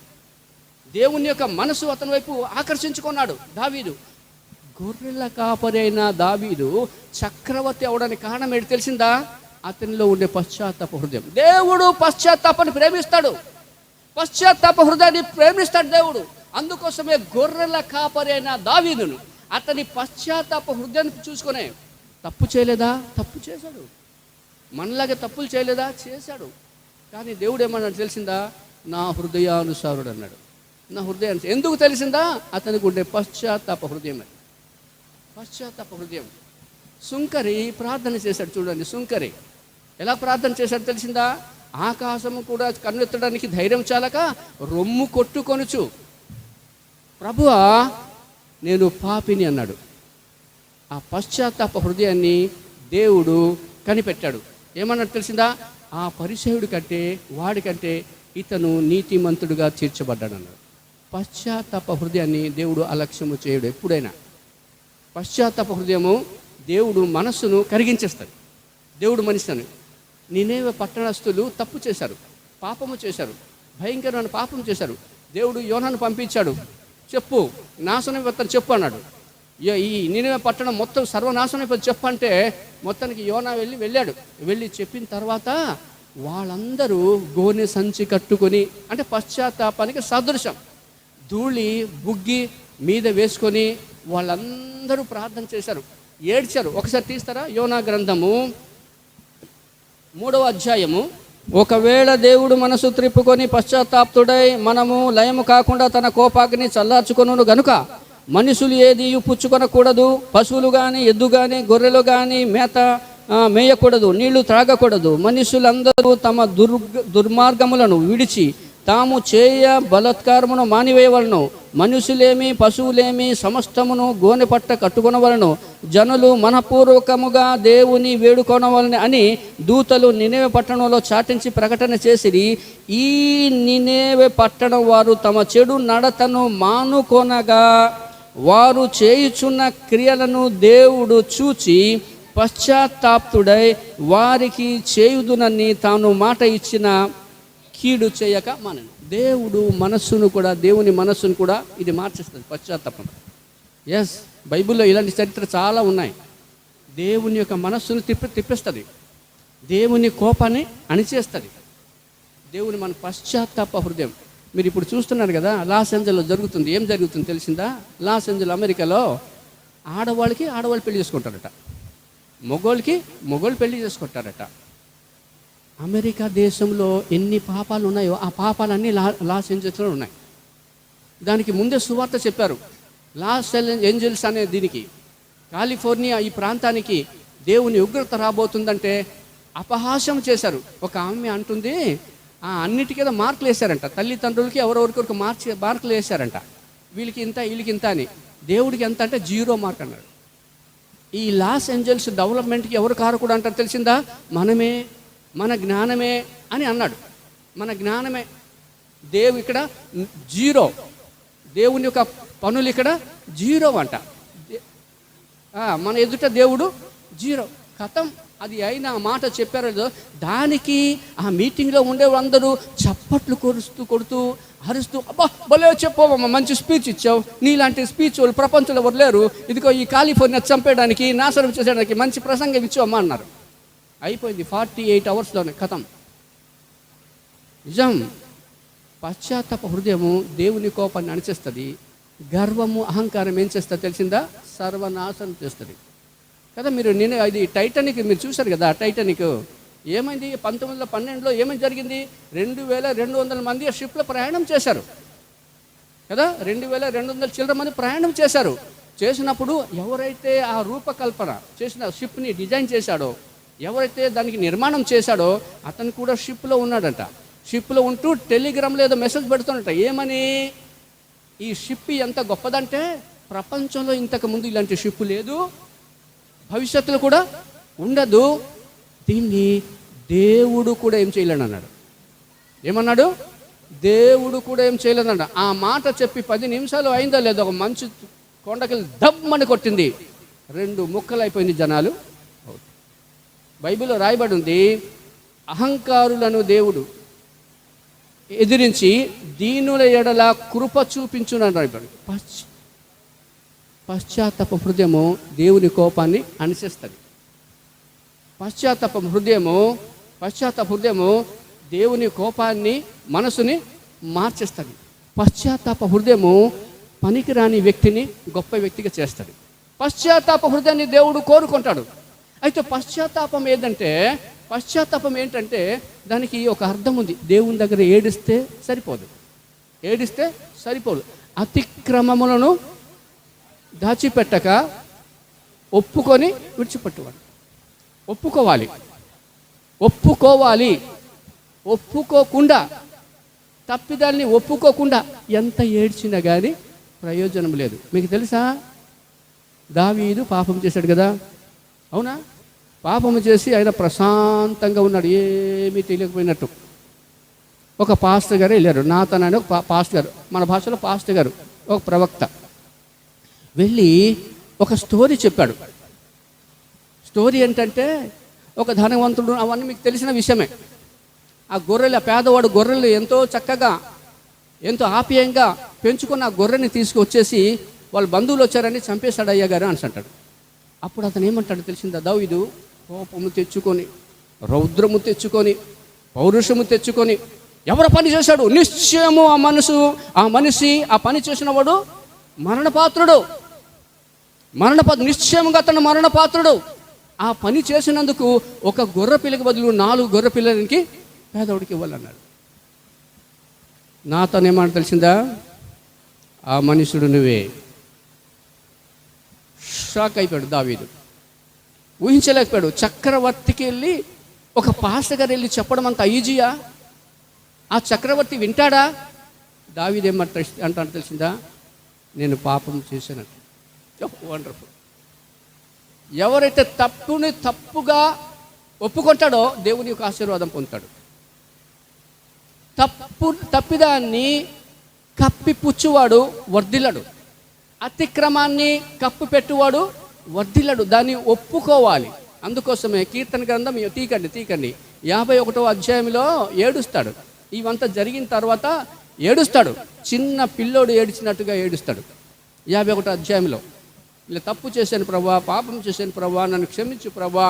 దేవుని యొక్క మనసు అతని వైపు ఆకర్షించుకున్నాడు దావీదు. గొర్రెల కాపరైన దావీదు చక్రవర్తి అవడానికి కారణం ఏంటి తెలిసిందా? అతనిలో ఉండే పశ్చాత్తాప హృదయం. దేవుడు పశ్చాత్తాపాన్ని ప్రేమిస్తాడు, పశ్చాత్తాప హృదయాన్ని ప్రేమిస్తాడు దేవుడు. అందుకోసమే గొర్రెల కాపరైన దావీదును అతని పశ్చాత్తాప హృదయాన్ని చూసుకునే తప్పు చేయలేదా? తప్పు చేశాడు. మనలాగే తప్పులు చేయలేదా? చేశాడు. కానీ దేవుడు ఏమన్నాడు తెలిసిందా? నా హృదయానుసారుడు అన్నాడు. నా హృదయాన్ని ఎందుకు తెలిసిందా? అతనికి ఉండే పశ్చాత్తాప హృదయం. అది పశ్చాత్తాప హృదయం. సుంకరి ప్రార్థన చేశాడు చూడండి. సుంకరి ఎలా ప్రార్థన చేశాడు తెలిసిందా? ఆకాశము కూడా కన్నెత్తడానికి ధైర్యం చాలక రొమ్ము కొట్టుకొనుచు, ప్రభువా నేను పాపిని అన్నాడు. ఆ పశ్చాత్తాప హృదయాన్ని దేవుడు కనిపెట్టాడు. ఏమన్నాడు తెలిసిందా? ఆ పరిసయుడి కంటే వాడికంటే ఇతను నీతిమంతుడుగా తీర్చబడ్డాడు అన్నాడు. పశ్చాత్తాప హృదయాన్ని దేవుడు అలక్ష్యము చేయడు. ఎప్పుడైనా పశ్చాత్తాప హృదయము దేవుడు మనస్సును కరిగించేస్తాడు. దేవుడు మనిషిని, నినేవే పట్టణస్థులు తప్పు చేశారు, పాపము చేశారు, భయంకరమైన పాపం చేశారు. దేవుడు యోనాను పంపించాడు, చెప్పు నాశనం అయిపోతాను చెప్పు అన్నాడు. ఈ నినేవే పట్టణం మొత్తం సర్వనాశనం అయిపోతుంది చెప్పంటే మొత్తానికి యోనా వెళ్ళాడు. వెళ్ళి చెప్పిన తర్వాత వాళ్ళందరూ గోనె సంచి కట్టుకొని, అంటే పశ్చాత్తాపానికి సదృశం, ధూళి బుగ్గి మీద వేసుకొని వాళ్ళందరూ ప్రార్థన చేశారు, ఏడ్చారు. ఒకసారి తీస్తారా? యోనా గ్రంథము 3వ అధ్యాయము. ఒకవేళ దేవుడు మనసు త్రిప్పుకొని పశ్చాత్తాప్తుడై మనము లయము కాకుండా తన కోపాగ్ని చల్లార్చుకొను గనుక మనుషులు ఏది పుచ్చుకొనకూడదు, పశువులు కానీ ఎద్దు కానీ గొర్రెలు కానీ మేయకూడదు, నీళ్లు త్రాగకూడదు. మనుషులందరూ తమ దుర్మార్గములను విడిచి తాము చేయ బలత్కారమును మానివేయవలను. మనుషులేమి పశువులేమి సమస్తమును గోనె పట్ట కట్టుకొనవలను. జనులు మనపూర్వకముగా దేవుని వేడుకొనవలని అని దూతలు నినేవే పట్టణంలో చాటించి ప్రకటన చేసిరి. ఈ నినేవే పట్టణం వారు తమ చెడు నడతను మానుకొనగా వారు చేయుచున్న క్రియలను దేవుడు చూచి పశ్చాత్తాప్తుడై వారికి చేయుదునని తాను మాట ఇచ్చిన కీడు చేయక మనను. దేవుడు మనస్సును కూడా, దేవుని మనస్సును కూడా ఇది మార్చేస్తుంది పశ్చాత్తాపం. ఎస్, బైబిల్లో ఇలాంటి చరిత్ర చాలా ఉన్నాయి. దేవుని యొక్క మనస్సును తిప్పిస్తుంది, దేవుని కోపాన్ని అణిచేస్తుంది. దేవుని మన పశ్చాత్తాప హృదయం. మీరు ఇప్పుడు చూస్తున్నారు కదా, లాస్ ఏంజల్లో జరుగుతుంది. ఏం జరుగుతుంది తెలిసిందా? లాస్ ఏంజల్ అమెరికాలో ఆడవాళ్ళు పెళ్లి చేసుకుంటారట, మొగోళ్ళు పెళ్లి చేసుకుంటారట. అమెరికా దేశంలో ఎన్ని పాపాలు ఉన్నాయో ఆ పాపాలన్నీ లాస్ ఏంజల్స్లో ఉన్నాయి. దానికి ముందే సువార్త చెప్పారు. లాస్ ఏంజల్స్ అనే దీనికి, కాలిఫోర్నియా ఈ ప్రాంతానికి దేవుని ఉగ్రత రాబోతుందంటే అపహాస్యం చేశారు. ఒక ఆమె అంటుంది, అన్నిటికీ మార్కులు వేశారంట, తల్లిదండ్రులకి ఎవరెవరికొరకు మార్కులు వేశారంట. వీళ్ళకి ఇంత వీళ్ళకి ఇంత అని. దేవుడికి ఎంత అంటే 0 మార్క్ అన్నాడు. ఈ లాస్ ఏంజల్స్ డెవలప్మెంట్కి ఎవరు కారకుడు అంటారు తెలిసిందా? మనమే, మన జ్ఞానమే అని అన్నాడు. మన జ్ఞానమే. ఇక్కడ 0, దేవుని యొక్క పనులు ఇక్కడ 0 అంట. మన ఎదుట దేవుడు జీరో. కథం. అది అయినా మాట చెప్పారో లేదో, దానికి ఆ మీటింగ్లో ఉండే అందరూ చప్పట్లు కొడుతూ అరుస్తూ, అబ్బా భలే చెప్పావమ్మా, మంచి స్పీచ్ ఇచ్చావు, నీలాంటి స్పీచ్ వాళ్ళు ప్రపంచంలో ఎవరు లేరు, ఇదిగో ఈ కాలిఫోర్నియా చంపేయడానికి, నాశనం చేసేయడానికి మంచి ప్రసంగం ఇచ్చావమ్మా అన్నారు. అయిపోయింది 48 అవర్స్లోనే కథం. నిజం. పశ్చాత్తాప హృదయము దేవుని కోపాన్ని అణిచేస్తుంది. గర్వము అహంకారం ఏం చేస్తుంది తెలిసిందా? సర్వనాశనం చేస్తుంది కదా. నేను అది టైటానిక్ మీరు చూశారు కదా. టైటానిక్ ఏమైంది? 1912లో ఏమైంది జరిగింది? 2200 మంది ఆ షిప్లో ప్రయాణం చేశారు కదా. 2200 చిల్లర మంది ప్రయాణం చేశారు. చేసినప్పుడు ఎవరైతే ఆ రూపకల్పన చేసిన షిప్ని డిజైన్ చేశాడో, ఎవరైతే దానికి నిర్మాణం చేశాడో, అతను కూడా షిప్లో ఉన్నాడంట. షిప్లో ఉంటూ టెలిగ్రామ్లో ఏదో మెసేజ్ పెడుతున్నట్ట. ఏమని? ఈ షిప్ ఎంత గొప్పదంటే ప్రపంచంలో ఇంతకుముందు ఇలాంటి షిప్ లేదు, భవిష్యత్తులో కూడా ఉండదు, దీన్ని దేవుడు కూడా ఏం చేయలేడు అన్నాడు. ఏమన్నాడు? దేవుడు కూడా ఏం చేయలేదు అన్నాడు. ఆ మాట చెప్పి 10 నిమిషాలు అయిందో లేదో, ఒక మంచు కొండకి దమ్మని కొట్టింది, 2 ముక్కలు అయిపోయింది జనాలు. బైబిల్లో రాయబడి ఉంది, అహంకారులను దేవుడు ఎదిరించి దీనుల ఎడల కృప చూపించునని రాయబడి. పశ్చాత్తాప హృదయము దేవుని కోపాన్ని అణిచేస్తుంది. పశ్చాత్తాప హృదయము దేవుని కోపాన్ని, మనసుని మార్చేస్తుంది. పశ్చాత్తాప హృదయము పనికిరాని వ్యక్తిని గొప్ప వ్యక్తిగా చేస్తుంది. పశ్చాత్తాప హృదయాన్ని దేవుడు కోరుకుంటాడు. అయితే పశ్చాత్తాపం ఏంటంటే దానికి ఒక అర్థం ఉంది. దేవుని దగ్గర ఏడిస్తే సరిపోదు. అతిక్రమములను దాచిపెట్టక ఒప్పుకొని విడిచిపెట్టువాడు. ఒప్పుకోకుండా, తప్పిదాన్ని ఒప్పుకోకుండా ఎంత ఏడ్చినా కానీ ప్రయోజనం లేదు. మీకు తెలుసా, దావీదు పాపం చేశాడు కదా, అవునా? పాపము చేసి ఆయన ప్రశాంతంగా ఉన్నాడు, ఏమీ తెలియకపోయినట్టు. ఒక పాస్టర్ గారు వెళ్ళారు, నాతన్ అని ఒక పాస్టర్ గారు, మన భాషలో పాస్టర్ గారు, ఒక ప్రవక్త వెళ్ళి ఒక స్టోరీ చెప్పాడు. స్టోరీ ఏంటంటే, ఒక ధనవంతుడు, అవన్నీ మీకు తెలిసిన విషయమే. ఆ పేదవాడు గొర్రెలు ఎంతో చక్కగా, ఎంతో ఆప్యాయంగా పెంచుకున్న ఆ గొర్రెని తీసుకొచ్చేసి వాళ్ళ బంధువులు వచ్చారని చంపేశాడు అయ్య గారు అని అంటాడు. అప్పుడు అతను ఏమంటాడు తెలిసిందా? దావీదు కోపము తెచ్చుకొని, రౌద్రము తెచ్చుకొని, పౌరుషము తెచ్చుకొని ఎవరు పని చేశాడు? నిశ్చయము ఆ మనిషి ఆ పని చేసిన వాడు మరణపాత్రుడు. నిశ్చయంగా అతను మరణపాత్రుడు. ఆ పని చేసినందుకు ఒక గొర్రె పిల్లకి బదులు 4 గొర్రె పిల్లలకి పేదవాడికి ఇవ్వాలన్నాడు. నాతోనే మాట తెలిసిందా? ఆ మనుషుడు నువ్వే. షాక్ అయిపోయాడు దావీదు, ఊహించలేకపోయాడు. చక్రవర్తికి వెళ్ళి ఒక పాస్టర్ గారు వెళ్ళి చెప్పడం అంత ఈజీయా? ఆ చక్రవర్తి వింటాడా? దావీదు అంటాడు తెలిసిందా? నేను పాపం చేశానంట. వండర్ఫుల్. ఎవరైతే తప్పుగా ఒప్పుకుంటాడో దేవుని యొక్క ఆశీర్వాదం పొందుతాడు. తప్పిదాన్ని కప్పిపుచ్చువాడు వర్ధిల్లడు. అతిక్రమాన్ని కప్పు పెట్టువాడు వర్ధిల్లడు. దాన్ని ఒప్పుకోవాలి. అందుకోసమే కీర్తన గ్రంథం తీకండి 51వ అధ్యాయంలో ఏడుస్తాడు. ఇవంతా జరిగిన తర్వాత ఏడుస్తాడు. చిన్న పిల్లోడు ఏడిచినట్టుగా ఏడుస్తాడు. 51వ అధ్యాయంలో, ఇలా తప్పు చేశాను ప్రభువా, పాపం చేశాను ప్రభువా, నన్ను క్షమించు ప్రభువా,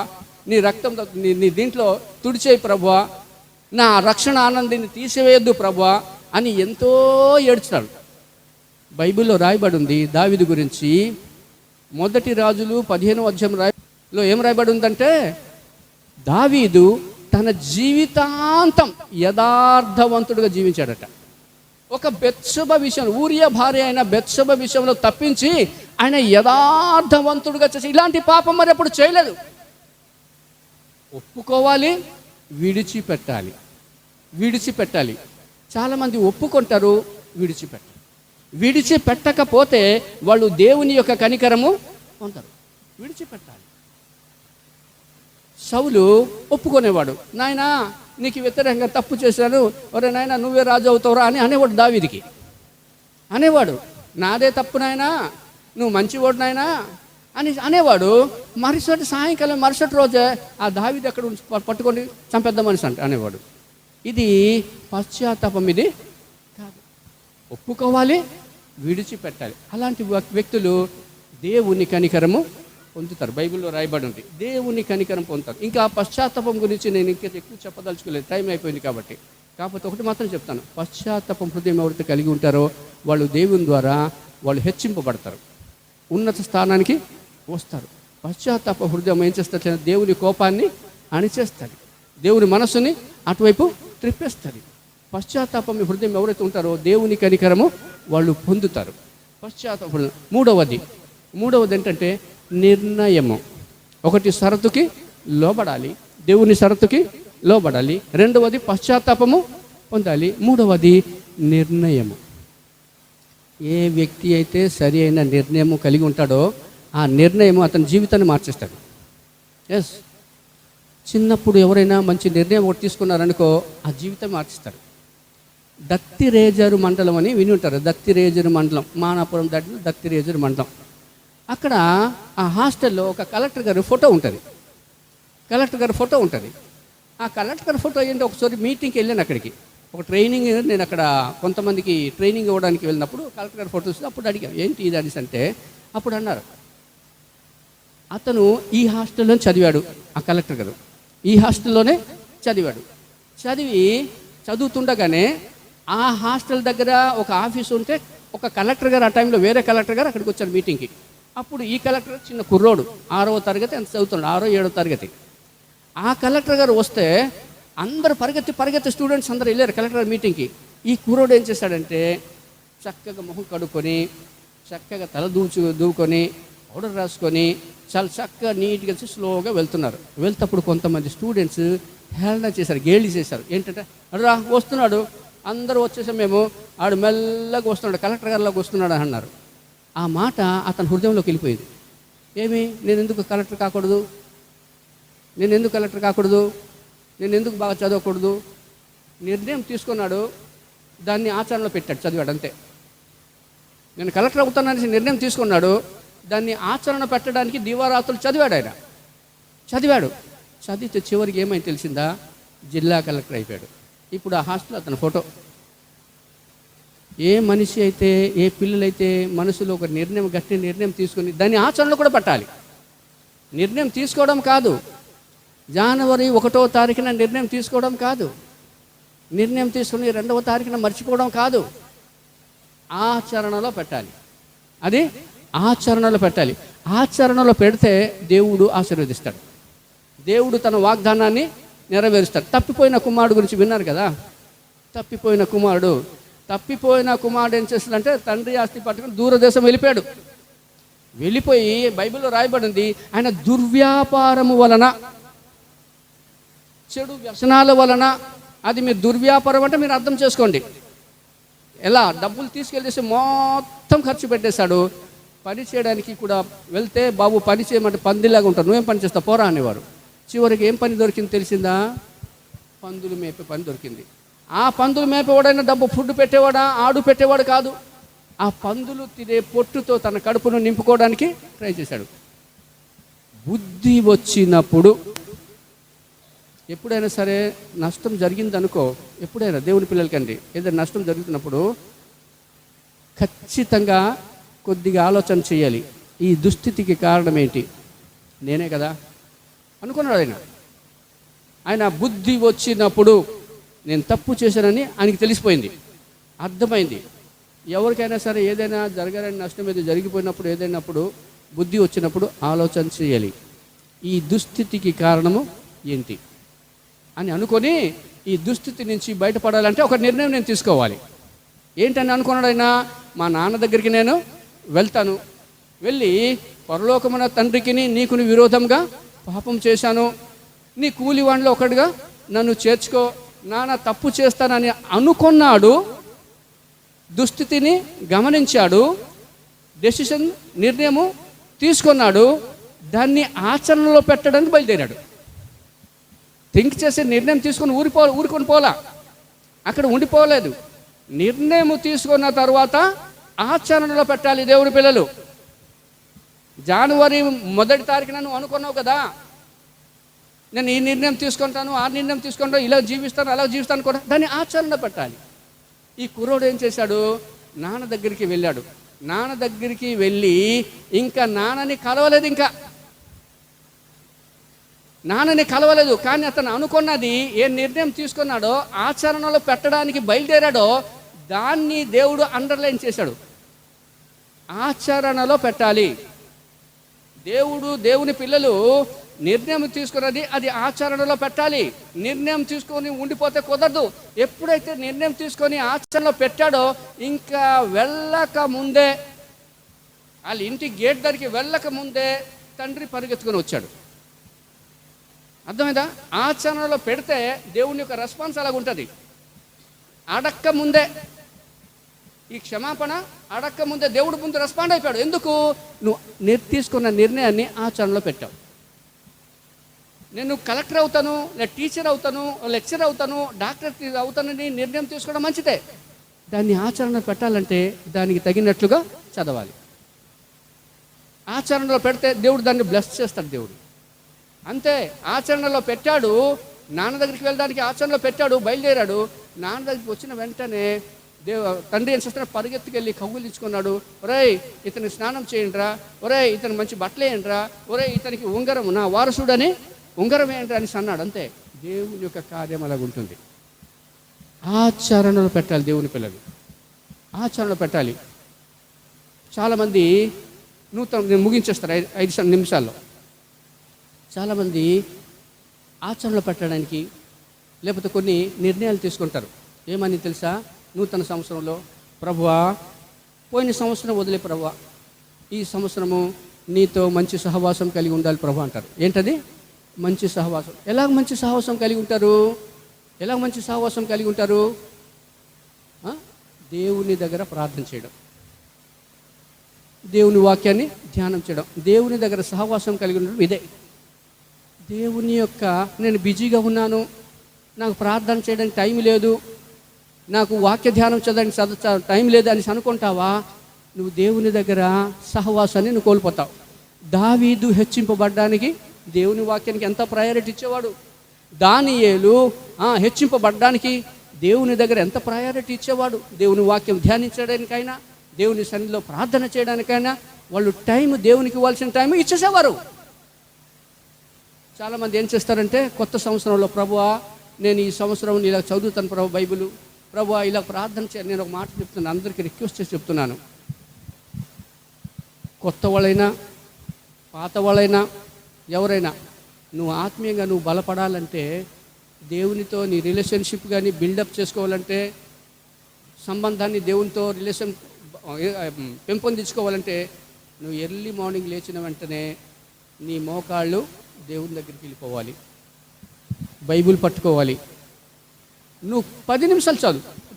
నీ రక్తంతో నీ దీంట్లో తుడిచేయి ప్రభువా, నా రక్షణ ఆనందాన్ని తీసివేయద్దు ప్రభువా అని ఎంతో ఏడ్చాడు. బైబిల్లో రాయబడి ఉంది దావీదు గురించి. 1 రాజులు 15వ అధ్యాయంలో ఏం రాయబడి ఉందంటే, దావీదు తన జీవితాంతం యథార్థవంతుడుగా జీవించాడట. ఒక బెత్షెబ విషయం, ఊరియా భార్య అయిన బెత్షెబ విషయంలో తప్పించి ఆయన యథార్థవంతుడుగా చేసి ఇలాంటి పాపం మరి ఎప్పుడు చేయలేదు. ఒప్పుకోవాలి, విడిచిపెట్టాలి. చాలామంది ఒప్పుకుంటారు, విడిచిపెట్టకపోతే వాళ్ళు దేవుని యొక్క కనికరము పొందరు. విడిచిపెట్టాలి. సౌలు ఒప్పుకునేవాడు, నాయనా నీకు వ్యతిరేకంగా తప్పు చేశాను, ఒరే నాయనా నువ్వే రాజు అవుతావురా అని అనేవాడు. దావీదుకి అనేవాడు, నాదే తప్పు నాయనా, నువ్వు మంచివాడు నాయనా అని అనేవాడు. మరుసటి రోజే ఆ దావీదు ఎక్కడ పట్టుకొని చంపేద్దాం మనిషి అనేవాడు. ఇది పశ్చాత్తాపం, ఇది కాదు. ఒప్పుకోవాలి, విడిచిపెట్టాలి. అలాంటి వ్యక్తులు దేవుని కనికరము పొందుతారు. బైబిల్లో రాయబడి ఉంది, దేవుని కనికరం పొందుతారు. ఇంకా పశ్చాత్తాపం గురించి నేను ఇంకా ఎక్కువ చెప్పదలుచుకోలేదు, టైం అయిపోయింది కాబట్టి. కాకపోతే ఒకటి మాత్రం చెప్తాను, పశ్చాత్తాపం హృదయం ఎవరైతే కలిగి ఉంటారో వాళ్ళు దేవుని ద్వారా వాళ్ళు హెచ్చింపబడతారు, ఉన్నత స్థానానికి వస్తారు. పశ్చాత్తాప హృదయం ఏం చేస్తారు? దేవుని కోపాన్ని అణిచేస్తుంది, దేవుని మనస్సుని అటువైపు త్రిప్పేస్తుంది. పశ్చాత్తాపం హృదయం ఎవరైతే ఉంటారో దేవుని కనికరము వాళ్ళు పొందుతారు. పశ్చాత్తాప హృదయం. మూడవది ఏంటంటే నిర్ణయము. ఒకటి షరతుకి లోబడాలి, దేవుని షరతుకి లోబడాలి. రెండవది పశ్చాత్తాపము పొందాలి. మూడవది నిర్ణయము. ఏ వ్యక్తి అయితే సరి అయిన నిర్ణయము కలిగి ఉంటాడో ఆ నిర్ణయము అతని జీవితాన్ని మార్చేస్తాడు. ఎస్, చిన్నప్పుడు ఎవరైనా మంచి నిర్ణయం ఒకటి తీసుకున్నారనుకో ఆ జీవితం మార్చేస్తారు. దత్తిరేజరు మండలం అని విని ఉంటారు. దత్తిరేజరు మండలం, మానాపురం దాటిన దత్తిరేజరు మండలం. అక్కడ ఆ హాస్టల్లో ఒక కలెక్టర్ గారి ఫోటో ఉంటుంది. ఆ కలెక్టర్ గారి ఫోటో ఏంటి, ఒకసారి మీటింగ్కి వెళ్ళాను అక్కడికి. ఒక ట్రైనింగ్, నేను అక్కడ కొంతమందికి ట్రైనింగ్ ఇవ్వడానికి వెళ్ళినప్పుడు కలెక్టర్ గారి ఫోటో వస్తే అప్పుడు అడిగాను ఏంటి ఇది అనేసి అంటే, అప్పుడు అన్నారు అతను ఈ హాస్టల్లో చదివాడు. ఆ కలెక్టర్ గారు ఈ హాస్టల్లోనే చదివాడు. చదువుతుండగానే ఆ హాస్టల్ దగ్గర ఒక ఆఫీస్ ఉంటే ఒక కలెక్టర్ గారు, ఆ టైంలో వేరే కలెక్టర్ గారు అక్కడికి వచ్చారు మీటింగ్కి. అప్పుడు ఈ కలెక్టర్ చిన్న కుర్రోడు, 6వ తరగతి ఎంత చదువుతున్నాడు, 6వ 7వ తరగతి. ఆ కలెక్టర్ గారు వస్తే అందరు పరిగెత్తి స్టూడెంట్స్ అందరూ వెళ్ళారు కలెక్టర్ గారు మీటింగ్కి. ఈ కుర్రోడు ఏం చేశాడంటే చక్కగా మొహం కడుక్కొని, చక్కగా తల దూకొని, పౌడర్ రాసుకొని చాలా చక్కగా నీట్గా స్లోగా వెళ్తున్నారు. వెళ్తప్పుడు కొంతమంది స్టూడెంట్స్ హేళన చేశారు, గేలి చేశారు. ఏంటంటే అడురా వస్తున్నాడు, అందరూ వచ్చేసాం మేము, ఆడు మెల్లగా వస్తున్నాడు, కలెక్టర్ గారిలోకి వస్తున్నాడు అన్నారు. ఆ మాట అతని హృదయంలోకి వెళ్ళిపోయింది. ఏమి, నేను ఎందుకు కలెక్టర్ కాకూడదు, నేను ఎందుకు బాగా చదవకూడదు? నిర్ణయం తీసుకున్నాడు, దాన్ని ఆచరణలో పెట్టాడు, చదివాడు అంతే. నేను కలెక్టర్ అవుతానని నిర్ణయం తీసుకున్నాడు, దాన్ని ఆచరణ పెట్టడానికి దివారాత్రులు చదివాడు. ఆయన చదివితే చివరికి ఏమైంది తెలిసిందా? జిల్లా కలెక్టర్ అయిపోయాడు. ఇప్పుడు ఆ హాస్టల్ అతని ఫోటో. ఏ మనిషి అయితే, ఏ పిల్లలైతే మనసులో ఒక గట్టి నిర్ణయం తీసుకొని దాన్ని ఆచరణలో కూడా పెట్టాలి. నిర్ణయం తీసుకోవడం కాదు, జనవరి 1వ తారీఖున నిర్ణయం తీసుకోవడం కాదు, నిర్ణయం తీసుకుని 2వ తారీఖున మర్చిపోవడం కాదు, ఆచరణలో పెట్టాలి. అది ఆచరణలో పెట్టాలి. ఆచరణలో పెడితే దేవుడు ఆశీర్వదిస్తాడు, దేవుడు తన వాగ్దానాన్ని నెరవేరుస్తాడు. తప్పిపోయిన కుమారుడు గురించి విన్నారు కదా. తప్పిపోయిన కుమారుడు ఏం చేస్తాడంటే తండ్రి ఆస్తి పట్టుకుని దూరదేశం వెళ్ళిపోయి బైబిల్లో రాయబడింది, ఆయన దుర్వ్యాపారము వలన, చెడు వ్యసనాల వలన, అది మీరు దుర్వ్యాపారం అంటే మీరు అర్థం చేసుకోండి, ఎలా డబ్బులు తీసుకెళ్ళేసి మొత్తం ఖర్చు పెట్టేశాడు. పని చేయడానికి కూడా వెళ్తే, బాబు పని చేయమంటే పందిలాగా ఉంటారు, నువ్వేం పని చేస్తావు పోరా అనేవారు. చివరికి ఏం పని దొరికింది తెలిసిందా? పందులు మేపే పని దొరికింది. ఆ పందులు మేపేవాడైనా డబ్బు ఫుడ్ పెట్టేవాడా? ఆడు పెట్టేవాడు కాదు. ఆ పందులు తినే పొట్టుతో తన కడుపును నింపుకోవడానికి ట్రై చేశాడు. బుద్ధి వచ్చినప్పుడు, ఎప్పుడైనా సరే నష్టం జరిగిందనుకో, ఎప్పుడైనా దేవుని పిల్లలకండి ఏదైనా నష్టం జరుగుతున్నప్పుడు ఖచ్చితంగా కొద్దిగా ఆలోచన చేయాలి. ఈ దుస్థితికి కారణం ఏంటి? నేనే కదా అనుకున్నాడు ఆయన. బుద్ధి వచ్చినప్పుడు నేను తప్పు చేశానని ఆయనకి తెలిసిపోయింది, అర్థమైంది. ఎవరికైనా సరే ఏదైనా జరగాలని నష్టం ఏదో జరిగిపోయినప్పుడు, ఏదైనప్పుడు బుద్ధి వచ్చినప్పుడు ఆలోచన చేయాలి, ఈ దుస్థితికి కారణము ఏంటి అని అనుకొని ఈ దుస్థితి నుంచి బయటపడాలంటే ఒక నిర్ణయం నేను తీసుకోవాలి. ఏంటని అనుకున్నాడు ఆయన, మా నాన్న దగ్గరికి నేను వెళ్తాను, వెళ్ళి పరలోకమున తండ్రికి నీకుని విరోధంగా పాపం చేశాను, నీ కూలివాణ్ణిలో ఒకటిగా నన్ను చేర్చుకో, నాన్న తప్పు చేస్తానని అనుకున్నాడు. దుస్థితిని గమనించాడు, నిర్ణయము తీసుకున్నాడు, దాన్ని ఆచరణలో పెట్టడానికి బయలుదేరాడు. థింక్ చేసి నిర్ణయం తీసుకొని ఊరుకొని పోలా, అక్కడ ఉండిపోలేదు. నిర్ణయం తీసుకున్న తర్వాత ఆచరణలో పెట్టాలి. దేవుని పిల్లలు జనవరి 1వ తారీఖున నువ్వు అనుకున్నావు కదా, నేను ఈ నిర్ణయం తీసుకుంటాను, ఆ నిర్ణయం తీసుకుంటాను, ఇలా జీవిస్తాను, అలా జీవిస్తాను కూడా, దాన్ని ఆచరణ పెట్టాలి. ఈ కుర్రోడు ఏం చేశాడు? నాన్న దగ్గరికి వెళ్ళాడు. నాన్న దగ్గరికి వెళ్ళి ఇంకా నాన్నని కలవలేదు, నాన్నని కలవలేదు. కానీ అతను అనుకున్నది, ఏ నిర్ణయం తీసుకున్నాడో ఆచరణలో పెట్టడానికి బయలుదేరాడో దాన్ని దేవుడు అండర్లైన్ చేశాడు. ఆచరణలో పెట్టాలి. దేవుని పిల్లలు నిర్ణయం తీసుకున్నది అది ఆచరణలో పెట్టాలి. నిర్ణయం తీసుకొని ఉండిపోతే కుదరదు. ఎప్పుడైతే నిర్ణయం తీసుకొని ఆచరణలో పెట్టాడో ఇంకా వెళ్ళక ముందే, వాళ్ళ ఇంటి గేట్ దగ్గరికి వెళ్ళక ముందే తండ్రి పరిగెత్తుకొని వచ్చాడు. అర్థమైందా? ఆచరణలో పెడితే దేవుని యొక్క రెస్పాన్స్ అలాగుంటుంది. అడక్క ముందే ఈ క్షమాపణ అడక్క ముందే దేవుడు ముందు రెస్పాండ్ అయిపోయాడు. ఎందుకు? నువ్వు తీసుకున్న నిర్ణయాన్ని ఆచరణలో పెట్టావు. నేను కలెక్టర్ అవుతాను, లేదా టీచర్ అవుతాను, లెక్చర్ అవుతాను, డాక్టర్ అవుతానని నిర్ణయం తీసుకోవడం మంచిదే. దాన్ని ఆచరణ పెట్టాలంటే దానికి తగినట్లుగా చదవాలి. ఆచరణలో పెడితే దేవుడు దాన్ని బ్లెస్ చేస్తాడు. దేవుడు అంతే. ఆచరణలో పెట్టాడు. నాన్న దగ్గరికి వెళ్ళడానికి ఆచరణలో పెట్టాడు, బయలుదేరాడు. నాన్న దగ్గరికి వచ్చిన వెంటనే తండ్రి ఏం చేస్తున్నాడు? పరిగెత్తుకెళ్ళి కౌగులించుకున్నాడు. ఒరేయ్, ఇతనికి స్నానం చేయండిరా, ఒరేయ్ ఇతను మంచి బట్టలు వేయండిరా, ఒరేయ్ ఇతనికి ఉంగరం, నా వారసుడని ఉంగరం వేయండిరా అని అన్నాడు. అంతే. దేవుని యొక్క కార్యం అలాగుంటుంది. ఆచరణలో పెట్టాలి. దేవుని పిల్లలు ఆచరణలో పెట్టాలి. చాలామంది నేను ముగించేస్తారు 5 నిమిషాల్లో. చాలామంది ఆచరణలో పెట్టడానికి లేకపోతే కొన్ని నిర్ణయాలు తీసుకుంటారు. ఏమని తెలుసా? నూతన సంవత్సరంలో, ప్రభువా పోయిన సంవత్సరం వదిలే ప్రభువా, ఈ సంవత్సరము నీతో మంచి సహవాసం కలిగి ఉండాలి ప్రభు అంటారు. ఏంటది? మంచి సహవాసం. ఎలాగ మంచి సహవాసం కలిగి ఉంటారు? దేవుని దగ్గర ప్రార్థన చేయడం, దేవుని వాక్యాన్ని ధ్యానం చేయడం, దేవుని దగ్గర సహవాసం కలిగి ఉండడం. ఇదే దేవుని యొక్క, నేను బిజీగా ఉన్నాను, నాకు ప్రార్థన చేయడానికి టైం లేదు, నాకు వాక్య ధ్యానం చదవడానికి టైం లేదు అని అనుకుంటావా? నువ్వు దేవుని దగ్గర సహవాసాన్ని నువ్వు కోల్పోతావు. దావీదు హెచ్చింపబడ్డానికి దేవుని వాక్యానికి ఎంత ప్రయారిటీ ఇచ్చేవాడు. దానియేలు హెచ్చింపబడ్డానికి దేవుని దగ్గర ఎంత ప్రయారిటీ ఇచ్చేవాడు. దేవుని వాక్యం ధ్యానించడానికైనా, దేవుని సన్నిధిలో ప్రార్థన చేయడానికైనా వాళ్ళు దేవునికి ఇవ్వాల్సిన టైం ఇచ్చేసేవారు. చాలామంది ఏం చేస్తారంటే, కొత్త సంవత్సరంలో ప్రభువా నేను ఈ సంవత్సరం ఇలా చదువుతాను ప్రభు బైబిలు, ప్రభువా ఇలా ప్రార్థన చేయాలి. నేను ఒక మాట చెప్తున్నాను, అందరికీ రిక్వెస్ట్ చేసి చెప్తున్నాను. కొత్త వాళ్ళైనా పాత వాళ్ళైనా ఎవరైనా నువ్వు ఆత్మీయంగా నువ్వు బలపడాలంటే, దేవునితో నీ రిలేషన్షిప్ కానీ బిల్డప్ చేసుకోవాలంటే, సంబంధాన్ని దేవునితో పెంపొందించుకోవాలంటే, నువ్వు ఎర్లీ మార్నింగ్ లేచిన వెంటనే నీ మోకాళ్ళు దేవుని దగ్గరికి వెళ్ళిపోవాలి, బైబిల్ పట్టుకోవాలి. నువ్వు 10 నిమిషాలు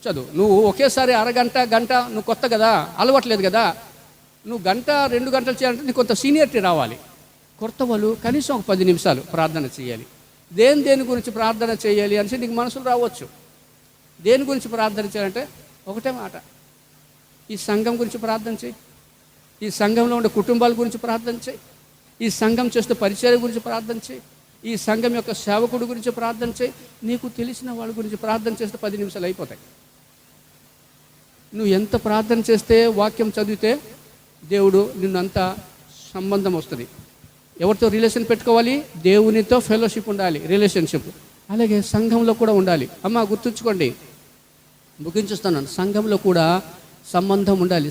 చదువు. నువ్వు ఒకేసారి అరగంట గంట, నువ్వు కొత్త కదా, అలవాట్లేదు కదా, నువ్వు 1-2 గంటలు చేయాలంటే నీకు కొంత సీనియరిటీ రావాలి. కొత్త వాళ్ళు కనీసం ఒక 10 నిమిషాలు ప్రార్థన చేయాలి. దేని గురించి ప్రార్థన చేయాలి అనేసి నీకు మనసులు రావచ్చు. దేని గురించి ప్రార్థన చేయాలంటే ఒకటే మాట, ఈ సంఘం గురించి ప్రార్థన చేయి, ఈ సంఘంలో ఉండే కుటుంబాల గురించి ప్రార్థన చేయి, ఈ సంఘం చేస్తే పరిచర్య గురించి ప్రార్థన చేయి, ఈ సంఘం యొక్క సేవకుడి గురించి ప్రార్థన చేయి. నీకు తెలిసిన వాళ్ళ గురించి ప్రార్థన చేస్తే 10 నిమిషాలు అయిపోతాయి. నువ్వు ఎంత ప్రార్థన చేస్తే, వాక్యం చదివితే దేవుడు నిన్నంత సంబంధం వస్తుంది. ఎవరితో రిలేషన్ పెట్టుకోవాలి? దేవునితో ఫెలోషిప్ ఉండాలి, రిలేషన్షిప్. అలాగే సంఘంలో కూడా ఉండాలి. అమ్మ గుర్తుంచుకోండి, ముగించుస్తున్నాను. సంఘంలో కూడా సంబంధం ఉండాలి.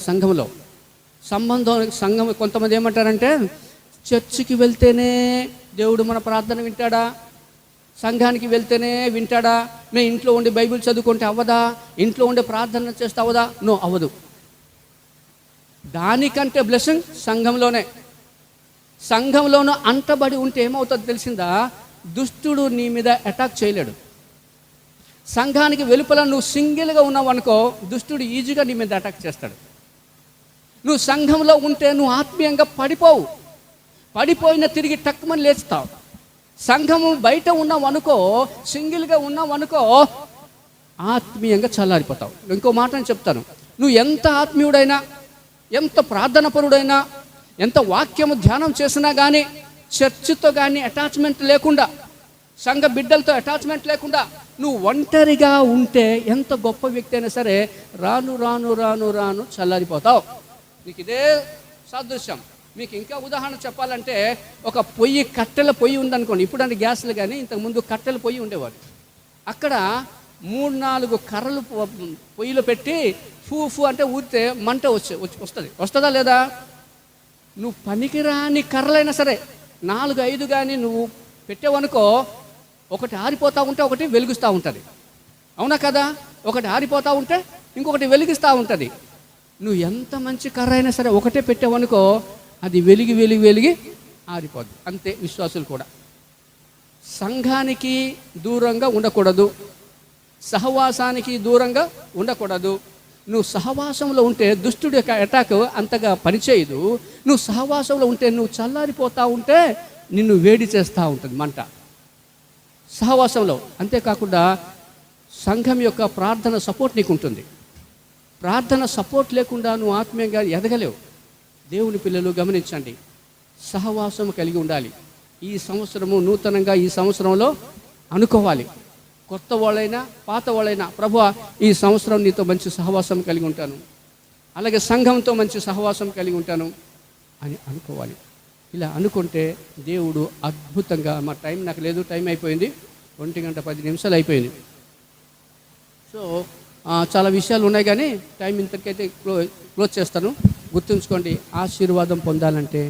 సంఘం కొంతమంది ఏమంటారంటే, చర్చికి వెళ్తేనే దేవుడు మన ప్రార్థన వింటాడా, సంఘానికి వెళ్తేనే వింటాడా, మేము ఇంట్లో ఉండి బైబిల్ చదువుకుంటే అవ్వదా, ఇంట్లో ఉండే ప్రార్థన చేస్తే అవ్వదా? నో, అవ్వదు. దానికంటే బ్లెస్సింగ్ సంఘంలోనూ అంటబడి ఉంటే ఏమవుతుందో తెలిసిందా? దుష్టుడు నీ మీద అటాక్ చేయలేడు. సంఘానికి వెలుపల నువ్వు సింగిల్గా ఉన్నావు అనుకో, దుష్టుడు ఈజీగా నీ మీద అటాక్ చేస్తాడు. నువ్వు సంఘంలో ఉంటే నువ్వు ఆత్మీయంగా పడిపోయిన తిరిగి టక్కుమని లేస్తావు. సంఘము బయట ఉన్నావు అనుకో, సింగిల్గా ఉన్నావు అనుకో, ఆత్మీయంగా చల్లారిపోతావు. ఇంకో మాట చెప్తాను, నువ్వు ఎంత ఆత్మీయుడైనా, ఎంత ప్రార్థన పరుడైనా, ఎంత వాక్యము ధ్యానం చేసినా కానీ చర్చితో కానీ అటాచ్మెంట్ లేకుండా, సంఘ బిడ్డలతో అటాచ్మెంట్ లేకుండా నువ్వు ఒంటరిగా ఉంటే ఎంత గొప్ప వ్యక్తి అయినా సరే రాను రాను రాను రాను చల్లారిపోతావు. మీకు ఇదే సాదృశ్యం. మీకు ఇంకా ఉదాహరణ చెప్పాలంటే, ఒక కట్టెల పొయ్యి ఉందనుకోండి. ఇప్పుడు అంటే గ్యాస్లు, కానీ ఇంతకుముందు కట్టెల పొయ్యి ఉండేవాడు. అక్కడ 3-4 కర్రలు పొయ్యిలో పెట్టి ఫూ అంటే ఊరితే మంట వస్తుందా లేదా? నువ్వు పనికిరాని కర్రలైనా సరే 4-5 కానీ నువ్వు పెట్టావనుకో, ఒకటి ఆరిపోతూ ఉంటే ఒకటి వెలిగిస్తూ ఉంటుంది. అవునా కదా? ఒకటి ఆరిపోతూ ఉంటే ఇంకొకటి వెలిగిస్తూ ఉంటుంది. నువ్వు ఎంత మంచి కర్ర అయినా సరే ఒకటే పెట్టావనుకో, అది వెలిగి వెలిగి వెలిగి ఆరిపోద్ది. అంతే విశ్వాసులు కూడా. సంఘానికి దూరంగా ఉండకూడదు, సహవాసానికి దూరంగా ఉండకూడదు. నువ్వు సహవాసంలో ఉంటే దుష్టుడి యొక్క అటాక్ అంతగా పనిచేయదు. నువ్వు సహవాసంలో ఉంటే నువ్వు చల్లారిపోతూ ఉంటే నిన్ను వేడి చేస్తూ ఉంటుంది మంట సహవాసంలో. అంతేకాకుండా సంఘం యొక్క ప్రార్థన సపోర్ట్ నీకు ఉంటుంది. ప్రార్థన సపోర్ట్ లేకుండా నువ్వు ఆత్మీయంగా ఎదగలేవు. దేవుని పిల్లలు గమనించండి, సహవాసం కలిగి ఉండాలి. ఈ సంవత్సరము నూతనంగా ఈ సంవత్సరంలో అనుకోవాలి. కొత్త వాళ్ళైనా పాత వాళ్ళైనా, ప్రభువా ఈ సంవత్సరం నీతో మంచి సహవాసం కలిగి ఉంటాను, అలాగే సంఘంతో మంచి సహవాసం కలిగి ఉంటాను అని అనుకోవాలి. ఇలా అనుకుంటే దేవుడు అద్భుతంగా, మా టైం నాకు లేదు, టైం అయిపోయింది, 1:10 అయిపోయింది. సో చాలా విషయాలు ఉన్నాయి కానీ టైం ఇంతకైతే క్లోజ్ చేస్తాను. గుర్తుంచుకోండి, ఆశీర్వాదం పొందాలంటే,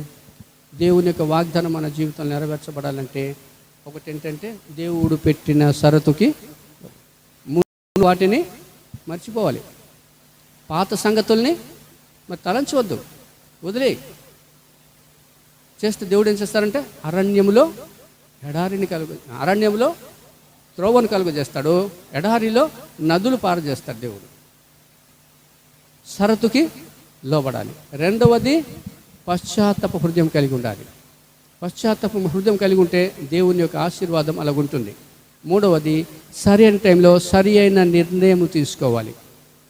దేవుని యొక్క వాగ్దానం మన జీవితంలో నెరవేర్చబడాలంటే ఒకటి ఏంటంటే, దేవుడు పెట్టిన షరతుకి వాటిని మర్చిపోవాలి. పాత సంగతుల్ని మరి తలంచవద్దు, వదిలే చేస్తే దేవుడు ఏం చేస్తారంటే అరణ్యములో త్రోవను కలుగజేస్తాడు, ఎడారిలో నదులు పారజేస్తాడు దేవుడు. షరతుకి లోబడాలి. రెండవది పశ్చాత్తాప హృదయం కలిగి ఉండాలి. పశ్చాత్తాప హృదయం కలిగి ఉంటే దేవుని యొక్క ఆశీర్వాదం అలాగుంటుంది. మూడవది సరి అయిన టైంలో సరి అయిన నిర్ణయం తీసుకోవాలి.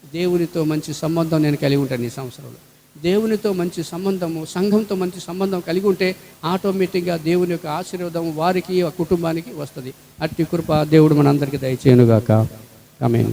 దేవునితో మంచి సంబంధం నేను కలిగి ఉంటాను ఈ సంవత్సరంలో. దేవునితో మంచి సంబంధము, సంఘంతో మంచి సంబంధం కలిగి ఉంటే ఆటోమేటిక్గా దేవుని యొక్క ఆశీర్వాదం వారికి, కుటుంబానికి వస్తుంది. అట్టి కృప దేవుడు మనందరికీ దయచేయునుగాక. ఆమేన్.